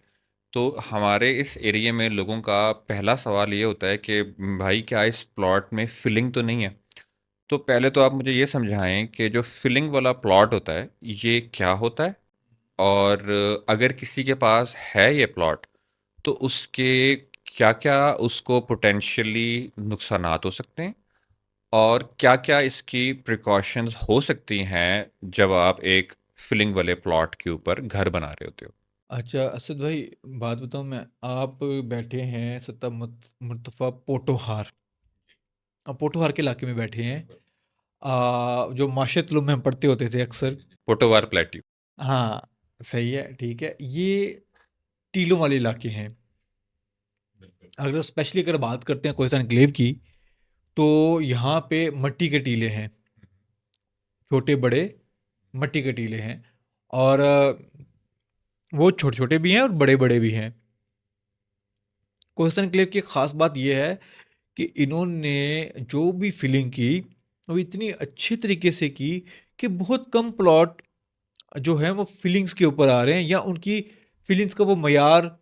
तो हमारे इस एरिया में लोगों का पहला सवाल ये होता है कि भाई क्या इस प्लॉट में फिलिंग तो नहीं है? तो पहले तो आप मुझे ये समझाएँ कि जो फिलिंग वाला प्लॉट होता है, ये क्या होता है? और अगर किसी के पास है ये प्लॉट, तो उसके क्या-क्या उसको पोटेंशियली नुकसानात हो सकते हैं? और क्या-क्या इसकी प्रिकॉशंस हो सकती हैं जब आप एक फिलिंग वाले प्लॉट के ऊपर घर बना रहे होते हो? अच्छा असद भाई, बात बताऊँ मैं, आप बैठे हैं सत्ता मुर्तफ़ा पोटोहार, पोटोहार के इलाके में बैठे हैं, जो माशतलुम में हम पढ़ते होते थे अक्सर। पोटोवार प्लेट्यू। हाँ, सही है, ठीक है। ये टीलों वाले इलाके हैं। अगर स्पेशली अगर बात करते हैं कोहिस्तान एन्क्लेव की, तो यहाँ पे मट्टी के टीले हैं, छोटे-बड़े मट्टी के टीले हैं, और वो छोटे-छोटे भी हैं और बड़े-बड़े भी हैं। कोहिस्तान एन्क्लेव की एक ख़ास बात ये है कि इन्होंने जो भी फिलिंग की, वो इतनी अच्छी तरीके से की कि बहुत कम प्लॉट जो है वो फिलिंग्स के ऊपर आ रहे हैं, या उनकी फीलिंग्स का वो मयार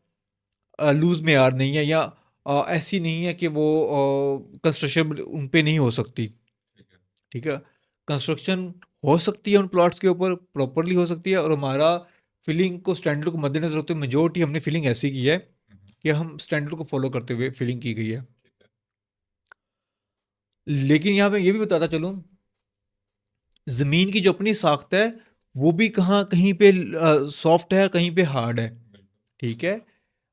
लूज़ मयार नहीं है, या ऐसी नहीं है कि वो कंस्ट्रक्शन उन पे नहीं हो सकती, ठीक है? कंस्ट्रक्शन हो सकती है उन प्लॉट्स के ऊपर, प्रॉपर्ली हो सकती है, और हमारा फिलिंग को स्टैंडर्ड को मद्देनज़र रखते हुए मेजॉरिटी हमने फिलिंग ऐसी की है कि हम स्टैंडर्ड को फ़ॉलो करते हुए फिलिंग की गई है। लेकिन यहाँ पे ये भी बताता चलूँ, ज़मीन की जो अपनी साख़्त है, वो भी कहाँ कहीं पे सॉफ्ट है, कहीं पे हार्ड है, ठीक है?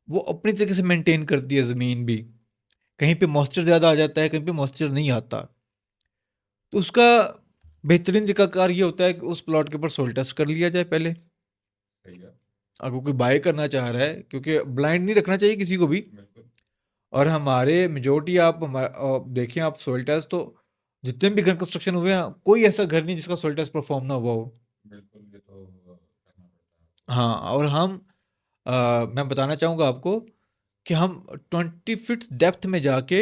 वो अपनी तरीके से मेंटेन करती है ज़मीन भी। कहीं पे मॉइस्चर ज़्यादा आ जाता है, कहीं पे मॉइस्चर नहीं आता। तो उसका बेहतरीन तरीकाकार ये होता है कि उस प्लॉट के ऊपर सोइल टेस्ट कर लिया जाए पहले। सही है। अगर कोई बाय करना चाह रहा है, क्योंकि ब्लाइंड नहीं रखना चाहिए किसी को भी। बिल्कुल। और हमारे मेजॉरिटी देखें आप सोइल टेस्ट तो जितने भी घर कंस्ट्रक्शन हुए हैं, कोई ऐसा घर नहीं जिसका सोइल टेस्ट परफॉर्म ना हुआ हो। बिल्कुल, ये तो करना पड़ता हाँ, और मैं बताना चाहूँगा आपको कि हम 20 फीट डेप्थ में जाके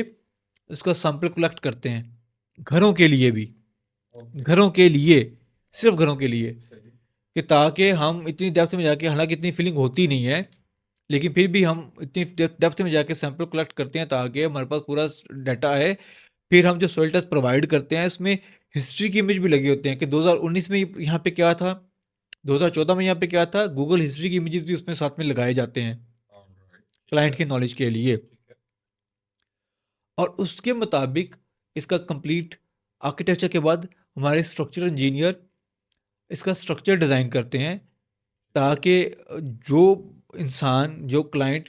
इसका सैंपल कलेक्ट करते हैं, घरों के लिए भी। है। ओके। घरों के लिए, सिर्फ घरों के लिए, सही। कि ताकि हम इतनी डेप्थ में जाके, हालांकि इतनी फीलिंग होती नहीं है, लेकिन फिर भी हम इतनी डेप्थ में जाके सैंपल कलेक्ट करते हैं ताकि हमारे पास पूरा डाटा है। फिर हम जो सॉइल टेस्ट प्रोवाइड करते हैं, इसमें हिस्ट्री की इमेज भी लगी होते हैं कि 2019 में यहाँ पे क्या था, 2014 में यहाँ पे क्या था, गूगल हिस्ट्री की इमेजेस भी उसमें साथ में लगाए जाते हैं ऑलराइट, ठीक क्लाइंट है। की नॉलेज के लिए। ठीक है। और उसके मुताबिक इसका कंप्लीट आर्किटेक्चर के बाद हमारे स्ट्रक्चरल इंजीनियर इसका स्ट्रक्चर डिज़ाइन करते हैं ताकि जो इंसान, जो क्लाइंट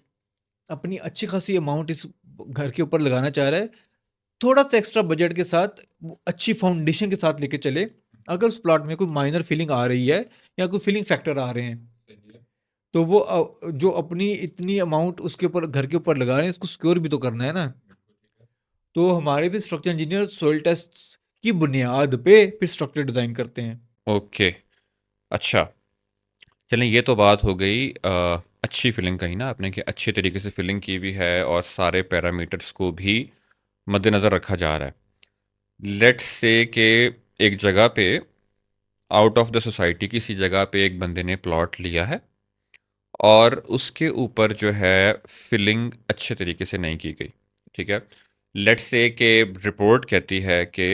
अपनी अच्छी खासी अमाउंट इस घर के ऊपर लगाना चाह रहा है, थोड़ा सा एक्स्ट्रा बजट के साथ, वो अच्छी फाउंडेशन के साथ लेके चले। अगर उस प्लॉट में कोई माइनर फीलिंग आ रही है या कोई फीलिंग फैक्टर आ रहे हैं, सही है। तो वो जो अपनी इतनी अमाउंट उसके ऊपर, घर के ऊपर लगा रहे हैं, उसको सिक्योर भी तो करना है ना। बिल्कुल, ठीक है। तो हमारे भी स्ट्रक्चर इंजीनियर सोइल टेस्ट की बुनियाद पे फिर स्ट्रक्चर डिज़ाइन करते हैं। ओके। अच्छा, चलें ये तो बात हो गई अच्छी फिलिंग कही ना आपने कि अच्छे तरीके से फिलिंग की हुई है और सारे पैरामीटर्स को भी मद्देनज़र रखा जा रहा है। लेट्स से कि एक जगह पे आउट ऑफ द सोसाइटी किसी जगह पे एक बंदे ने प्लॉट लिया है और उसके ऊपर जो है फिलिंग अच्छे तरीके से नहीं की गई। ठीक है। लेट्स से कि रिपोर्ट कहती है कि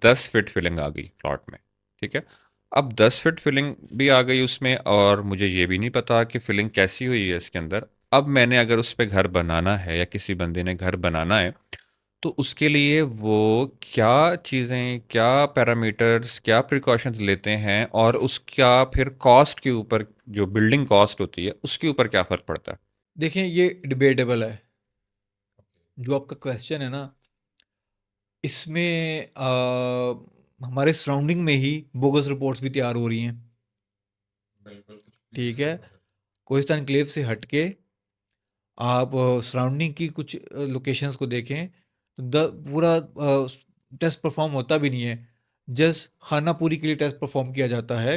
10 फीट फिलिंग आ गई प्लॉट में। ठीक है। अब 10 फीट फिलिंग भी आ गई उसमें और मुझे ये भी नहीं पता कि फिलिंग कैसी हुई है इसके अंदर। अब मैंने अगर उस पर घर बनाना है या किसी बंदे ने घर बनाना है तो उसके लिए वो क्या चीज़ें, क्या पैरामीटर्स, क्या प्रिकॉशंस लेते हैं और उसका फिर कॉस्ट के ऊपर, जो बिल्डिंग कॉस्ट होती है उसके ऊपर क्या फ़र्क पड़ता है? देखें, ये डिबेटेबल है। जो आपका क्वेश्चन है ना, इसमें हमारे सराउंडिंग में ही बोगस रिपोर्ट्स भी तैयार हो रही हैं। बिल्कुल, कुछ भी ठीक है, हो सकता कोहिस्तान एन्क्लेव से हटके आप सराउंडिंग की कुछ लोकेशंस को देखें, तो पूरा टेस्ट परफॉर्म होता भी नहीं है। जस्ट खानापुरी के लिए टेस्ट परफॉर्म किया जाता है,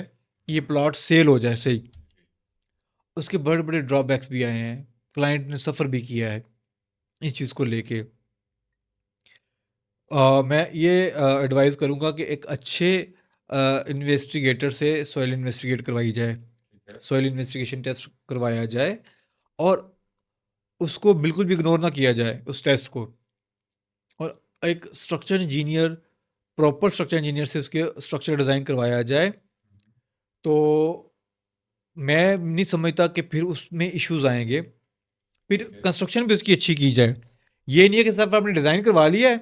ये प्लॉट सेल हो जाए सही। उसके बड़े बड़े ड्रॉबैक्स भी आए हैं, क्लाइंट ने सफ़र भी किया है इस चीज़ को लेके। मैं ये एडवाइस करूँगा कि एक अच्छे इन्वेस्टिगेटर से सॉइल इन्वेस्टिगेट करवाई जाए, ठीक है। सॉइल इन्वेस्टिगेशन टेस्ट करवाया जाए, और उसको बिल्कुल भी इग्नोर ना किया जाए उस टेस्ट को। और एक structure engineer, proper structure engineer से उसके स्ट्रक्चर डिज़ाइन करवाया जाए, तो मैं नहीं समझता कि फिर उसमें इश्यूज़ आएँगे। फिर ओके। कंस्ट्रक्शन भी उसकी अच्छी की जाए। ये नहीं है कि सिर्फ़ आपने डिज़ाइन करवा लिया है,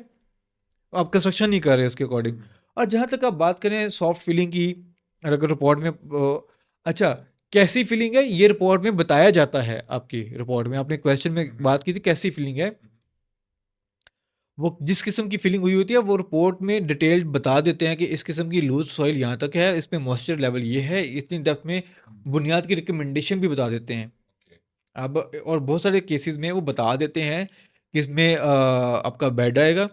आप कंस्ट्रक्शन नहीं कर रहे उसके अकॉर्डिंग। और जहाँ तक आप बात करें सॉफ्ट फीलिंग की, अगर रिपोर्ट में अच्छा, कैसी फीलिंग है ये रिपोर्ट में बताया जाता है। आपकी रिपोर्ट में आपने क्वेश्चन में बात की थी कैसी फीलिंग है, वो जिस किस्म की फीलिंग हुई होती है वो रिपोर्ट में डिटेल्ड बता देते हैं कि इस किस्म की लूज सॉइल यहाँ तक है, इसमें मॉइस्चर लेवल ये है, इतनी डेप्थ में। बुनियाद की रिकमेंडेशन भी बता देते हैं। ओके। अब और बहुत सारे केसेस में वो बता देते हैं कि इसमें आपका बेड आएगा,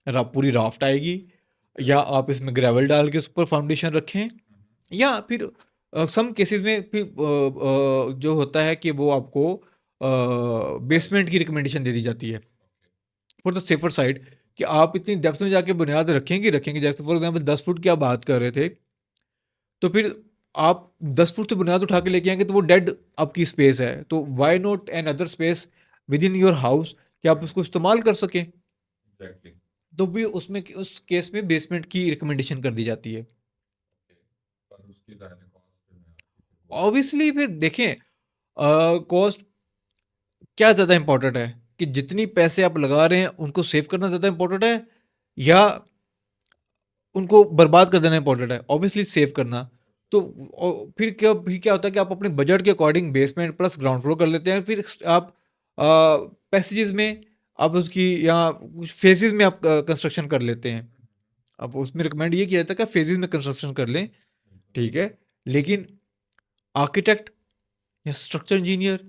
पूरी राफ्ट आएगी, या आप इसमें ग्रेवल डाल के उस पर फाउंडेशन रखें, या फिर सम केसेस में फिर जो होता है कि वो आपको बेसमेंट की रिकमेंडेशन दे दी जाती है फॉर द सेफर साइड, कि आप इतनी डेप्थ में जाके बुनियाद रखेंगे रखेंगे, जैसे फॉर एग्जाम्पल 10 फुट की आप बात कर रहे थे, तो फिर आप 10 फुट से बुनियाद उठा के लेके आएंगे तो वो डेड आपकी स्पेस है, तो why not another space within your house कि आप उसको इस्तेमाल कर सकें। एग्जैक्टली। तो भी उसमें उस केस में बेसमेंट की रिकमेंडेशन कर दी जाती है। ओके। पर उसकी ज़्यादा कॉस्ट में आपकी फिर वो ऑब्वियसली फिर देखें, कॉस्ट क्या ज़्यादा इंपॉर्टेंट है, कि जितनी पैसे आप लगा रहे हैं उनको सेव करना ज़्यादा इंपॉर्टेंट है, या उनको बर्बाद कर देना इंपॉर्टेंट है? ऑब्वियसली सेव करना। तो फिर क्या होता है कि आप अपने बजट के according basement plus ground floor कर लेते हैं, फिर आप पैसेजेस में आप उसकी, या कुछ फेजेस में आप कंस्ट्रक्शन कर लेते हैं। अब उसमें रिकमेंड ये किया जाता है कि फेजेस में कंस्ट्रक्शन कर लें, ठीक है, लेकिन आर्किटेक्ट या स्ट्रक्चर इंजीनियर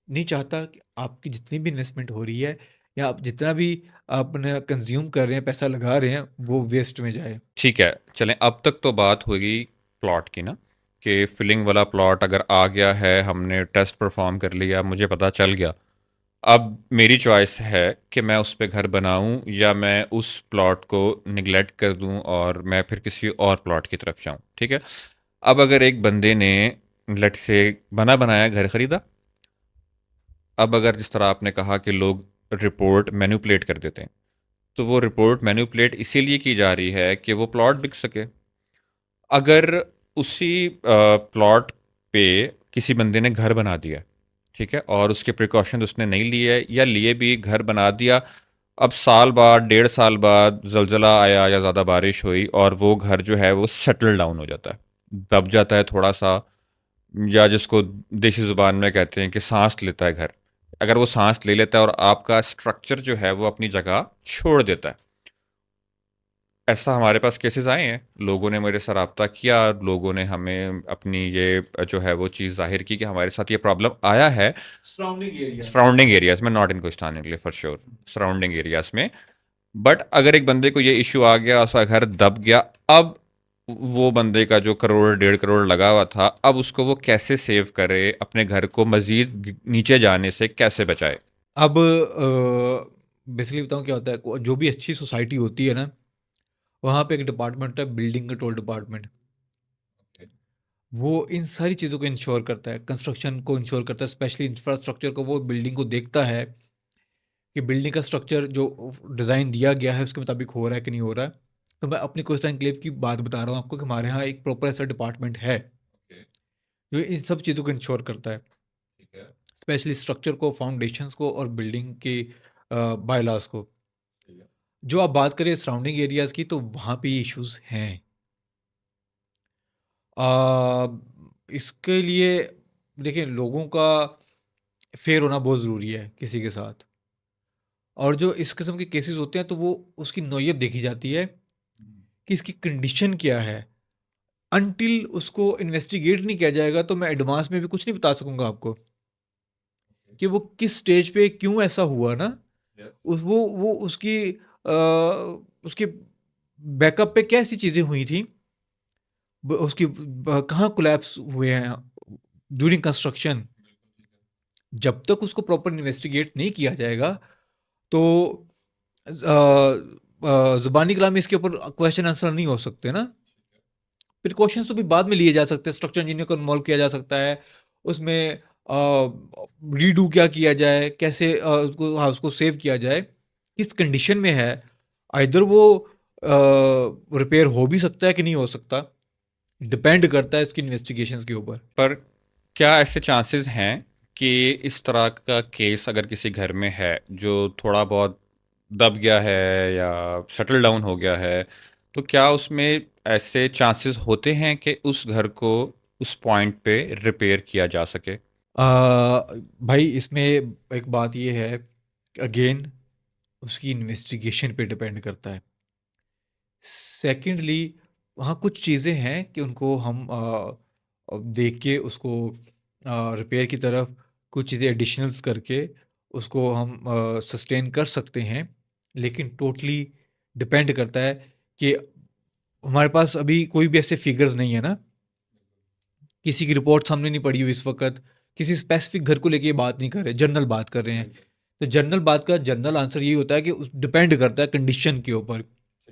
नहीं चाहता कि आपकी जितनी भी इन्वेस्टमेंट हो रही है या आप जितना भी अपना कंज्यूम कर रहे हैं, पैसा लगा रहे हैं, वो वेस्ट में जाए। ठीक है, चलें अब तक तो बात होगी प्लॉट की ना, कि फिलिंग वाला प्लॉट अगर आ गया है, हमने टेस्ट परफॉर्म कर लिया, मुझे पता चल गया, अब मेरी चॉइस है कि मैं उस पे घर बनाऊं या मैं उस प्लॉट को निगलेक्ट कर दूं और मैं फिर किसी और प्लॉट की तरफ जाऊं। ठीक है, अब अगर एक बंदे ने लेट से बना बनाया घर खरीदा, अब अगर जिस तरह आपने कहा कि लोग रिपोर्ट मैनिपुलेट कर देते हैं, तो वो रिपोर्ट मैनिपुलेट इसीलिए की जा रही है कि वो प्लॉट बिक सके। अगर उसी प्लॉट पे किसी बंदे ने घर बना दिया, ठीक है, और उसके प्रिकॉशन उसने नहीं लिए या लिए भी घर बना दिया, अब साल बाद 1.5 साल बाद जलजला आया या ज़्यादा बारिश हुई और वो घर जो है वो सेटल डाउन हो जाता है, दब जाता है थोड़ा सा, या जिसको देसी ज़ुबान में कहते हैं कि सांस लेता है घर। अगर वो सांस ले लेता है और आपका स्ट्रक्चर जो है वो अपनी जगह छोड़ देता है, ऐसा हमारे पास केसेस आए हैं, लोगों ने मेरे से रब्ता किया, लोगों ने हमें अपनी ये जो है वो चीज़ ज़ाहिर की कि हमारे साथ ये प्रॉब्लम आया है सराउंडिंग एरिया में। सराउंडिंग एरियाज में, नॉट इन कोस्टान के लिए फॉर श्योर, सराउंडिंग एरियाज में। बट अगर एक बंदे को ये इशू आ गया, उसका घर दब गया, अब वो बंदे का जो करोड़ 1.5 करोड़ लगा हुआ था, अब उसको वो कैसे सेव करे, अपने घर को मजीद नीचे जाने से कैसे बचाए। अब बेसिकली बताऊँ क्या होता है, जो भी अच्छी सोसाइटी होती है ना, वहाँ पे एक डिपार्टमेंट है, बिल्डिंग कंट्रोल डिपार्टमेंट। वो इन सारी चीज़ों को इंश्योर करता है, कंस्ट्रक्शन को इंश्योर करता है, स्पेशली इंफ्रास्ट्रक्चर को। वो बिल्डिंग को देखता है कि बिल्डिंग का स्ट्रक्चर जो डिज़ाइन दिया गया है उसके मुताबिक हो रहा है कि नहीं हो रहा है। तो मैं अपनी कोस्टा एन्क्लेव की बात बता रहा हूँ आपको कि हमारे यहाँ एक प्रॉपर ऐसा डिपार्टमेंट है जो इन सब चीज़ों को इंश्योर करता है, स्पेशली स्ट्रक्चर को, फाउंडेशंस को और बिल्डिंग के बायलॉज को। जो आप बात करें सराउंडिंग एरियाज़ की, तो वहाँ पे इश्यूज़ हैं। इसके लिए देखिए, लोगों का फेयर होना बहुत ज़रूरी है किसी के साथ। और जो इस किस्म के केसेस होते हैं, तो वो उसकी नौइयत देखी जाती है कि इसकी कंडीशन क्या है। अनटिल उसको इन्वेस्टिगेट नहीं किया जाएगा, तो मैं एडवांस में भी कुछ नहीं बता सकूंगा आपको कि वो किस स्टेज पे क्यों ऐसा हुआ ना। उस वो उसकी उसके बैकअप पे क्या ऐसी चीज़ें हुई थी, उसकी कहाँ कोलैप्स हुए हैं ड्यूरिंग कंस्ट्रक्शन। जब तक उसको प्रॉपर इन्वेस्टिगेट नहीं किया जाएगा, तो ज़ुबानी कलाम में इसके ऊपर क्वेश्चन आंसर नहीं हो सकते ना। प्रिकॉशंस तो भी बाद में लिए जा सकते हैं, स्ट्रक्चर इंजीनियर को इन्वॉल्व किया जा सकता है उसमें। रीडू क्या किया जाए, कैसे उसको, हाँ, उसको सेव किया जाए, किस कंडीशन में है। आइदर वो रिपेयर हो भी सकता है कि नहीं हो सकता, डिपेंड करता है इसकी इन्वेस्टिगेशंस के ऊपर। पर क्या ऐसे चांसेस हैं कि इस तरह का केस अगर किसी घर में है जो थोड़ा बहुत दब गया है या सेटल डाउन हो गया है, तो क्या उसमें ऐसे चांसेस होते हैं कि उस घर को उस पॉइंट पे रिपेयर किया जा सके? भाई इसमें एक बात ये है, अगेन उसकी इन्वेस्टिगेशन पे डिपेंड करता है। सेकेंडली, वहाँ कुछ चीज़ें हैं कि उनको हम देख के उसको रिपेयर की तरफ कुछ चीज़ें एडिशनल्स करके उसको हम सस्टेन कर सकते हैं। लेकिन टोटली डिपेंड करता है कि हमारे पास अभी कोई भी ऐसे फिगर्स नहीं है ना, किसी की रिपोर्ट सामने नहीं पड़ी हुई इस वक्त, किसी स्पेसिफिक घर को लेके ये बात नहीं कर रहे, जनरल बात कर रहे हैं। तो जनरल बात का जनरल आंसर ये होता है कि उस डिपेंड करता है कंडीशन के ऊपर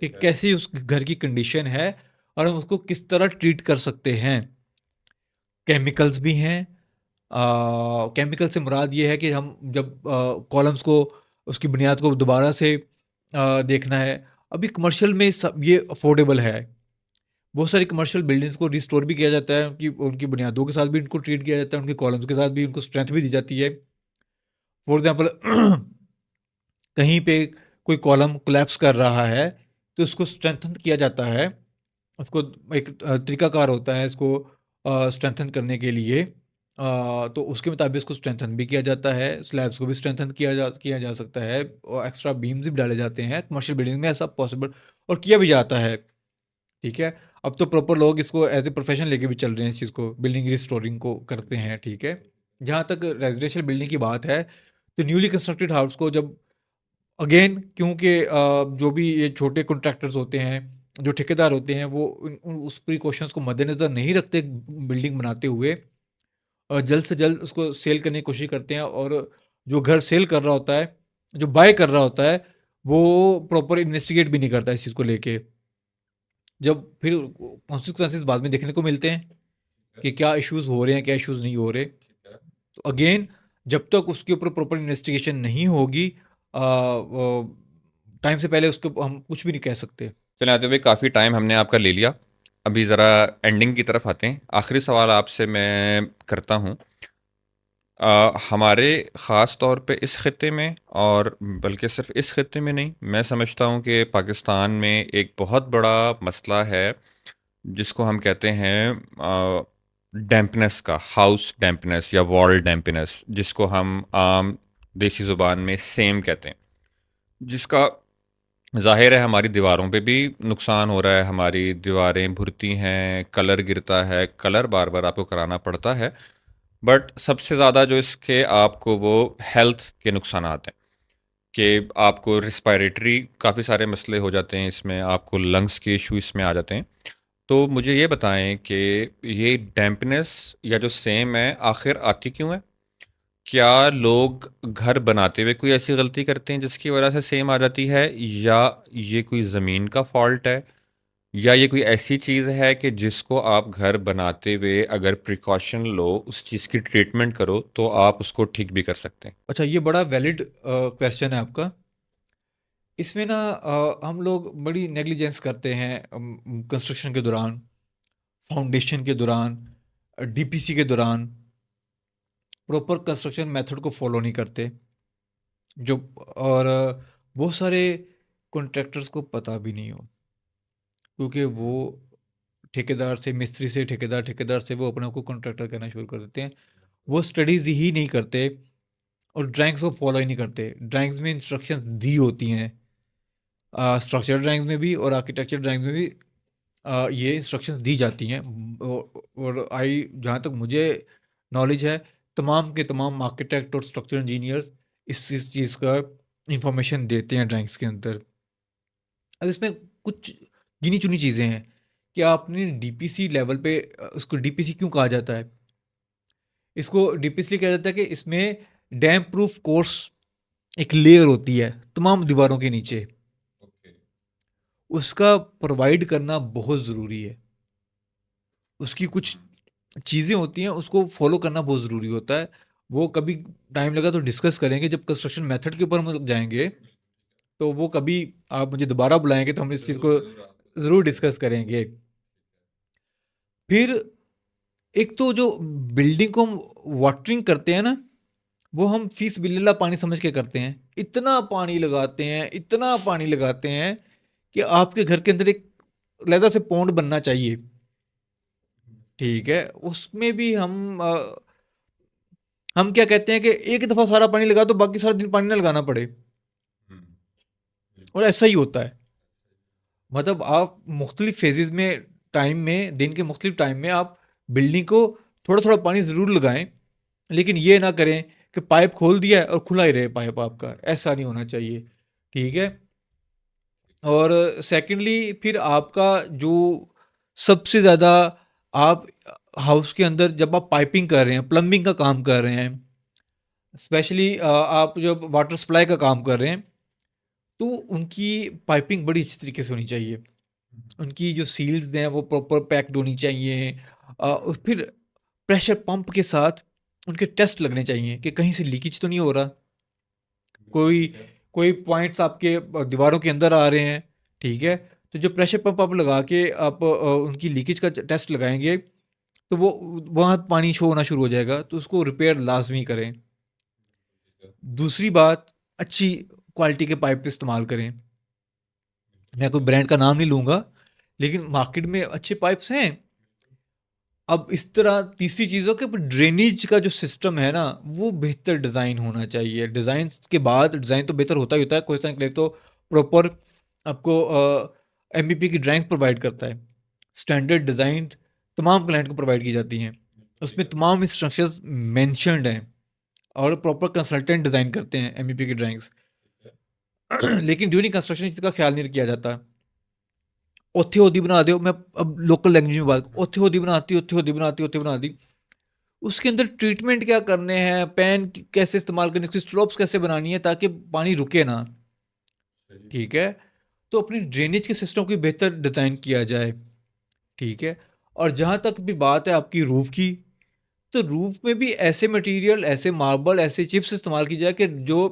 कि कैसी उस घर की कंडीशन है और हम उसको किस तरह ट्रीट कर सकते हैं। केमिकल्स भी हैं। केमिकल से मुराद ये है कि हम जब कॉलम्स को, उसकी बुनियाद को दोबारा से देखना है। अभी कमर्शियल में सब ये अफोर्डेबल है। बहुत सारी कमर्शियल बिल्डिंग्स को रिस्टोर भी किया जाता है, उनकी उनकी बुनियादों के साथ भी उनको ट्रीट किया जाता है, उनके कॉलम्स के साथ भी उनको स्ट्रेंथ भी दी जाती है। फॉर एग्जांपल कहीं पे कोई कॉलम कोलैप्स कर रहा है, तो उसको स्ट्रेंथन किया जाता है। उसको एक तरीकाकार होता है इसको स्ट्रेंथन करने के लिए। तो उसके मुताबिक उसको स्ट्रेंथन भी किया जाता है, स्लैब्स को भी स्ट्रेंथन किया जा सकता है और एक्स्ट्रा बीम्स भी डाले जाते हैं। कमर्शियल बिल्डिंग में ऐसा पॉसिबल और किया भी जाता है, ठीक है? अब तो प्रॉपर लोग इसको एज़ ए प्रोफ़ेशन लेके भी चल रहे हैं इस चीज़ को, बिल्डिंग रिस्टोरिंग को करते हैं, ठीक है? जहाँ तक रेज़िडेंशियल बिल्डिंग की बात है, तो न्यूली कंस्ट्रक्टेड हाउस को जब अगेन क्योंकि जो भी ये छोटे कॉन्ट्रैक्टर्स होते हैं, जो ठेकेदार होते हैं, वो उस प्रिकॉशंस को मद्देनज़र नहीं रखते बिल्डिंग बनाते हुए जल्द से जल्द उसको सेल करने की कोशिश करते हैं और जो घर सेल कर रहा होता है, जो बाय कर रहा होता है, वो प्रॉपर इन्वेस्टिगेट भी नहीं करता इस चीज़ को लेके। जब फिर कॉन्सिक्वेंसेस बाद में देखने को मिलते हैं कि क्या इश्यूज़ हो रहे हैं, क्या इश्यूज़ नहीं हो रहे। तो अगेन जब तक उसके ऊपर प्रॉपर इन्वेस्टिगेशन नहीं होगी टाइम से पहले उसको हम कुछ भी नहीं कह सकते। चलिए आते हुए काफ़ी टाइम हमने आपका ले लिया। अभी ज़रा एंडिंग की तरफ आते हैं। आखिरी सवाल आपसे मैं करता हूँ। हमारे ख़ास तौर पे इस खित्ते में और बल्कि सिर्फ इस खित्ते में नहीं, मैं समझता हूँ कि पाकिस्तान में एक बहुत बड़ा मसला है जिसको हम कहते हैं डैम्पनेस का, हाउस डैम्पनेस या वॉल डैम्पनेस, जिसको हम आम देसी ज़ुबान में सेम कहते हैं, जिसका ज़ाहिर है हमारी दीवारों पे भी नुकसान हो रहा है। हमारी दीवारें भुरती हैं, कलर गिरता है, कलर बार बार आपको कराना पड़ता है। बट सबसे ज़्यादा जो इसके आपको वो हेल्थ के नुकसानात हैं कि आपको रिस्पायरेटरी काफ़ी सारे मसले हो जाते हैं, इसमें आपको लंग्स के इशू इसमें आ जाते हैं। तो मुझे ये बताएं कि ये डैम्पनेस या जो सेम है आखिर आती क्यों है? क्या लोग घर बनाते हुए कोई ऐसी गलती करते हैं जिसकी वजह से सेम आ जाती है, या ये कोई ज़मीन का फॉल्ट है, या ये कोई ऐसी चीज़ है कि जिसको आप घर बनाते हुए अगर प्रिकॉशन लो, उस चीज़ की ट्रीटमेंट करो, तो आप उसको ठीक भी कर सकते हैं? अच्छा, ये बड़ा वैलिड क्वेश्चन है आपका। इसमें ना हम लोग बड़ी नेग्लिजेंस करते हैं कंस्ट्रक्शन के दौरान, फाउंडेशन के दौरान, डीपीसी के दौरान, प्रॉपर कंस्ट्रक्शन मेथड को फॉलो नहीं करते। जो और बहुत सारे कॉन्ट्रैक्टर्स को पता भी नहीं हो, क्योंकि वो ठेकेदार से मिस्त्री से ठेकेदार, ठेकेदार से वो अपने आप को कॉन्ट्रैक्टर कहना शुरू कर देते हैं। वो स्टडीज़ ही नहीं करते और ड्राइंग्स को फॉलो ही नहीं करते। ड्राइंग्स में इंस्ट्रक्शंस दी होती हैं, स्ट्रक्चर ड्राइंग्स में भी और आर्किटेक्चर ड्राइंग्स में भी ये इंस्ट्रक्शंस दी जाती हैं। और जहाँ तक मुझे नॉलेज है, तमाम के तमाम आर्किटेक्ट और स्ट्रक्चर इंजीनियर्स इस चीज़ का इंफॉर्मेशन देते हैं ड्राइंग्स के अंदर। अब इसमें कुछ गिनी चुनी चीज़ें हैं कि आपने डीपीसी लेवल पे उसको डीपीसी क्यों कहा जाता है? इसको डीपीसी कहा जाता है कि इसमें डैम्प प्रूफ कोर्स एक लेयर होती है तमाम दीवारों के नीचे, उसका प्रोवाइड करना बहुत ज़रूरी है। उसकी कुछ चीज़ें होती हैं, उसको फ़ॉलो करना बहुत ज़रूरी होता है। वो कभी टाइम लगा तो डिस्कस करेंगे, जब कंस्ट्रक्शन मेथड के ऊपर हम लोग जाएँगे, तो वो कभी आप मुझे दोबारा बुलाएँगे तो हम इस चीज़ को ज़रूर डिस्कस करेंगे। फिर एक तो जो बिल्डिंग को हम वाटरिंग करते हैं ना, वो हम फीस बिल्ला पानी समझ के करते हैं। इतना पानी लगाते हैं, इतना पानी लगाते हैं कि आपके घर के अंदर एक अलहदा से पॉन्ड बनना चाहिए, ठीक है? उसमें भी हम क्या कहते हैं कि एक दफ़ा सारा पानी लगा दो, बाकी सारा दिन पानी ना लगाना पड़े, और ऐसा ही होता है। मतलब आप मुख्तलिफ फ़ेज़ेज़ में टाइम में दिन के मुख्तलिफ टाइम में आप बिल्डिंग को थोड़ा-थोड़ा पानी ज़रूर लगाएँ, लेकिन ये ना करें कि पाइप खोल दिया है और खुला ही रहे पाइप आपका, ऐसा नहीं होना चाहिए, ठीक है? और सेकंडली फिर आपका जो सबसे ज़्यादा आप हाउस के अंदर जब आप पाइपिंग कर रहे हैं, प्लम्बिंग का काम कर रहे हैं, स्पेशली आप जब वाटर सप्लाई का काम कर रहे हैं, तो उनकी पाइपिंग बड़ी अच्छी तरीके से होनी चाहिए। उनकी जो सील्स हैं वो प्रॉपर पैक्ड होनी चाहिए। और फिर प्रेशर पंप के साथ उनके टेस्ट लगने चाहिए कि कहीं से लीकेज तो नहीं हो रहा। कोई कोई पॉइंट्स आपके दीवारों के अंदर आ रहे हैं, ठीक है? तो जो प्रेशर पंप आप लगा के आप उनकी लीकेज का टेस्ट लगाएँगे, तो वो वहाँ पानी शो होना शुरू हो जाएगा, तो उसको रिपेयर लाज़मी करें। दूसरी बात, अच्छी क्वालिटी के पाइप इस्तेमाल करें। मैं कोई ब्रांड का नाम नहीं लूँगा, लेकिन मार्केट में अच्छे पाइप्स हैं। अब इस तरह तीसरी चीज़ हो कि ड्रेनेज का जो सिस्टम है ना, वो बेहतर डिज़ाइन होना चाहिए। डिज़ाइन के बाद डिज़ाइन तो बेहतर होता ही होता है, कोई के लिए तो प्रॉपर आपको एमबीपी की ड्राइंग्स प्रोवाइड करता है। स्टैंडर्ड डिज़ाइन तमाम क्लाइंट को प्रोवाइड की जाती हैं। उसमें तमाम इंस्ट्रक्शंस मेंशन्ड हैं और प्रॉपर कंसल्टेंट डिज़ाइन करते हैं एमबीपी की ड्राइंग्स। लेकिन ड्यूरिंग कंस्ट्रक्शन इसका ख्याल नहीं किया जाता। उत्थे होदी बना दो, मैं अब लोकल लैंग्वेज में बात, उत्थे होदी बनाती, उत्थे होदी बनाती, उत्थे बना दी। उसके अंदर ट्रीटमेंट क्या करने हैं, पैन कैसे इस्तेमाल करनी है, उसकी स्लोप्स कैसे बनानी है ताकि पानी रुके ना, ठीक है। तो अपनी ड्रेनेज के सिस्टम को बेहतर डिज़ाइन किया जाए, ठीक है। और जहाँ तक भी बात है आपकी रूफ़ की, तो रूफ़ में भी ऐसे मटेरियल, ऐसे मार्बल, ऐसे चिप्स इस्तेमाल की जाए कि जो,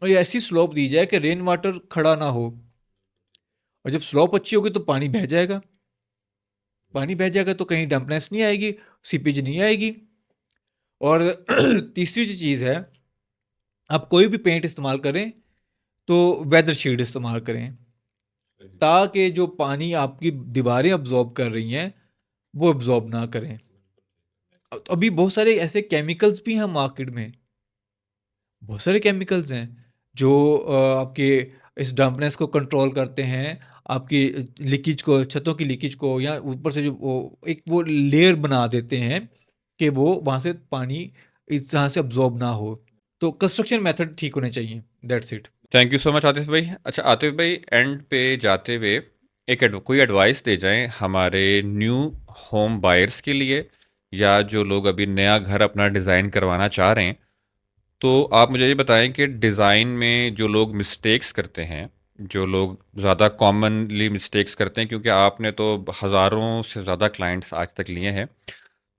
और ऐसी स्लोप दी जाए कि रेन वाटर खड़ा ना हो, और जब स्लोप अच्छी होगी तो पानी बह जाएगा। पानी बह जाएगा तो कहीं डैम्पनेस नहीं आएगी, सीपेज नहीं आएगी। और तीसरी जो चीज़ है, आप कोई भी पेंट इस्तेमाल करें तो वेदर शीट इस्तेमाल करें, ताकि जो पानी आपकी दीवारें अब्जॉर्ब कर रही हैं वो अब्जॉर्ब ना करें। अभी बहुत सारे ऐसे केमिकल्स भी हैं मार्केट में, बहुत सारे केमिकल्स हैं जो आपके इस डंपनेस को कंट्रोल करते हैं, आपकी लीकेज को, छतों की लीकेज को, या ऊपर से जो वो एक वो लेयर बना देते हैं कि वो वहाँ से पानी इस तरह से अब्जॉर्ब ना हो। तो कंस्ट्रक्शन मेथड ठीक होने चाहिए, that's it. Thank you so much Atif भाई। अच्छा आतिफ भाई, एंड पे जाते हुए कोई एडवाइस दे जाएं हमारे न्यू होम बायर्स के लिए, या जो लोग अभी नया घर अपना डिज़ाइन करवाना चाह रहे हैं। तो आप मुझे ये बताएं कि डिज़ाइन में जो लोग मिस्टेक्स करते हैं, जो लोग ज़्यादा कॉमनली मिस्टेक्स करते हैं, क्योंकि आपने तो हज़ारों से ज़्यादा क्लाइंट्स आज तक लिए हैं,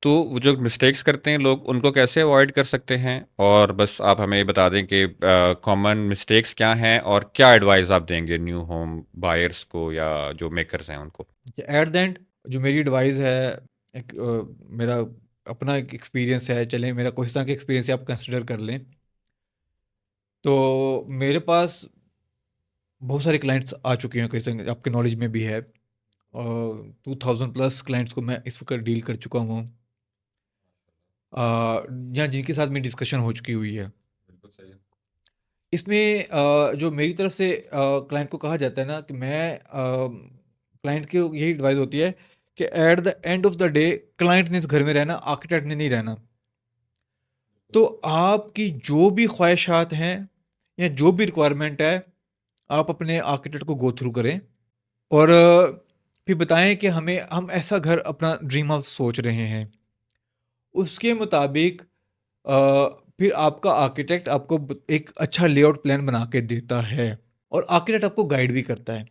तो वो जो मिस्टेक्स करते हैं लोग, उनको कैसे अवॉइड कर सकते हैं? और बस आप हमें ये बता दें कि कॉमन मिस्टेक्स क्या हैं और क्या एडवाइस आप देंगे न्यू होम बायर्स को या जो मेकर्स हैं उनको? एट द एंड जो मेरी एडवाइस है, एक मेरा अपना एक एक्सपीरियंस है, चलें मेरा कोई तरह का एक्सपीरियंस है आप कंसिडर कर लें। तो मेरे पास बहुत सारे क्लाइंट्स आ चुके हैं, कई सारे आपके नॉलेज में भी है, और 2000 प्लस क्लाइंट्स को मैं इस वक्त डील कर चुका हूँ, या जिनके साथ मेरी डिस्कशन हो चुकी हुई है। बिल्कुल सही है। इसमें जो मेरी तरफ से क्लाइंट को कहा जाता है ना, कि मैं क्लाइंट की यही एडवाइस होती है कि at the end of the day client ने इस घर में रहना, आर्किटेक्ट ने नहीं रहना। तो आपकी जो भी ख्वाहिशात हैं या जो भी रिक्वायरमेंट है, आप अपने आर्किटेक्ट को गो थ्रू करें, और फिर बताएं कि हम ऐसा घर अपना ड्रीम हाउस सोच रहे हैं। उसके मुताबिक अ, फिर आपका आर्किटेक्ट आपको एक अच्छा लेआउट प्लान बना के देता है, और आर्किटेक्ट आपको गाइड भी करता है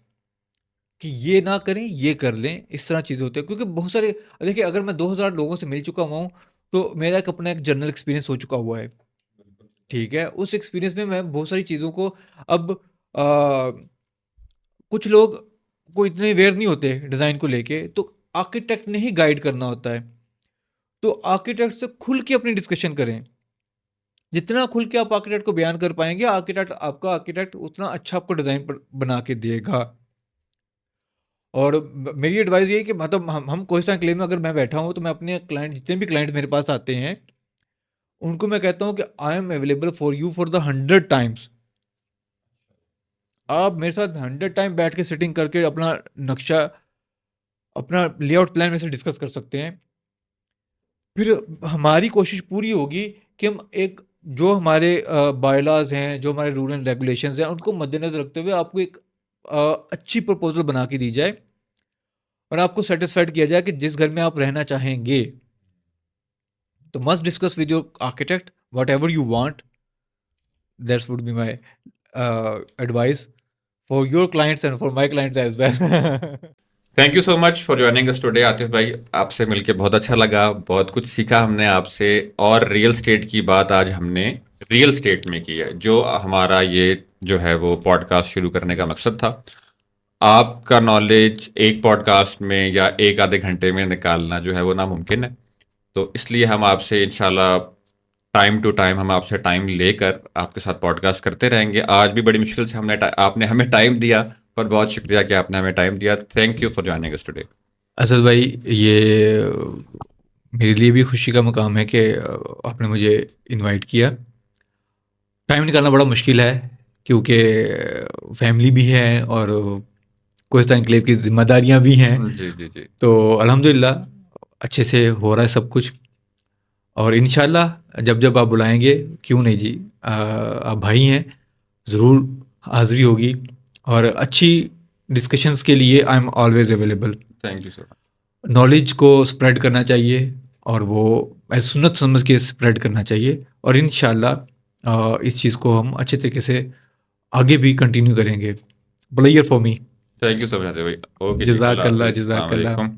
कि ये ना करें, ये कर लें, इस तरह चीज़ें होती हैं। क्योंकि बहुत सारे, देखिए अगर मैं 2000 लोगों से मिल चुका हुआ हूँ, तो मेरा एक अपना एक जर्नल एक्सपीरियंस हो चुका हुआ है, ठीक है। उस एक्सपीरियंस में मैं बहुत सारी चीज़ों को अब कुछ लोग को इतने अवेयर नहीं होते डिज़ाइन को लेके, तो आर्किटेक्ट ने ही गाइड करना होता है। तो आर्किटेक्ट से खुल के अपनी डिस्कशन करें। जितना खुल के आप आर्किटेक्ट को बयान कर पाएँगे, आर्किटेक्ट उतना अच्छा आपको डिज़ाइन बना के देगा। और मेरी एडवाइस ये है कि मतलब हम कोई सा क्लेम में अगर मैं बैठा हूँ, तो मैं अपने क्लाइंट, जितने भी क्लाइंट मेरे पास आते हैं, उनको मैं कहता हूँ कि I am available for you for the 100 times. आप मेरे साथ 100 टाइम बैठ के सिटिंग करके अपना नक्शा, अपना लेआउट प्लान में से डिस्कस कर सकते हैं। फिर हमारी कोशिश पूरी होगी कि हम एक, जो हमारे बायलॉज हैं, जो हमारे रूल एंड रेगुलेशंस हैं, उनको मद्देनजर रखते हुए आपको एक अच्छी प्रपोजल बना के दी जाए, और आपको सेटिस्फाइड किया जाए कि जिस घर में आप रहना चाहेंगे, तो must discuss with your architect whatever you want. That's would be my advice for your clients and for my clients as well. Thank you so much for joining us today Atif भाई। आपसे मिलके बहुत अच्छा लगा, बहुत कुछ सीखा हमने आपसे। और रियल स्टेट की बात आज हमने रियल स्टेट में की है, जो हमारा ये जो है वो पॉडकास्ट शुरू करने का मकसद था। आपका नॉलेज एक पॉडकास्ट में या एक आधे घंटे में निकालना जो है वो नामुमकिन है। तो इसलिए हम आपसे इंशाल्लाह टाइम टू टाइम, हम आपसे टाइम लेकर आपके साथ पॉडकास्ट करते रहेंगे। आज भी बड़ी मुश्किल से आपने हमें टाइम दिया, पर बहुत शुक्रिया कि आपने हमें टाइम दिया। Thank you for joining us today. Asad भाई, ये मेरे लिए भी खुशी का मुकाम है कि आपने मुझे इनवाइट किया। टाइम निकालना बड़ा मुश्किल है क्योंकि फैमिली भी है और कोस्टा एन्क्लेव की ज़िम्मेदारियाँ भी हैं। जी, जी, जी। तो अल्हम्दुलिल्लाह अच्छे से हो रहा है सब कुछ और इंशाल्लाह जब-जब आप बुलाएँगे, क्यों नहीं जी। आप भाई हैं, ज़रूर हाज़िरी होगी और अच्छी डिस्कशंस के लिए I am always available. Thank you so much. Knowledge को स्प्रेड करना चाहिए और वो सुन्नत समझ के स्प्रेड करना चाहिए और इंशाल्लाह इस चीज़ को हम अच्छे तरीके से आगे भी कंटिन्यू करेंगे। Player for me. Thank you so much भाई। ओके जी, अल्लाह जज़ाकल्लाह, हाफ़िज़, अस्सलाम जज़ाकल्लाह। वालेकुम।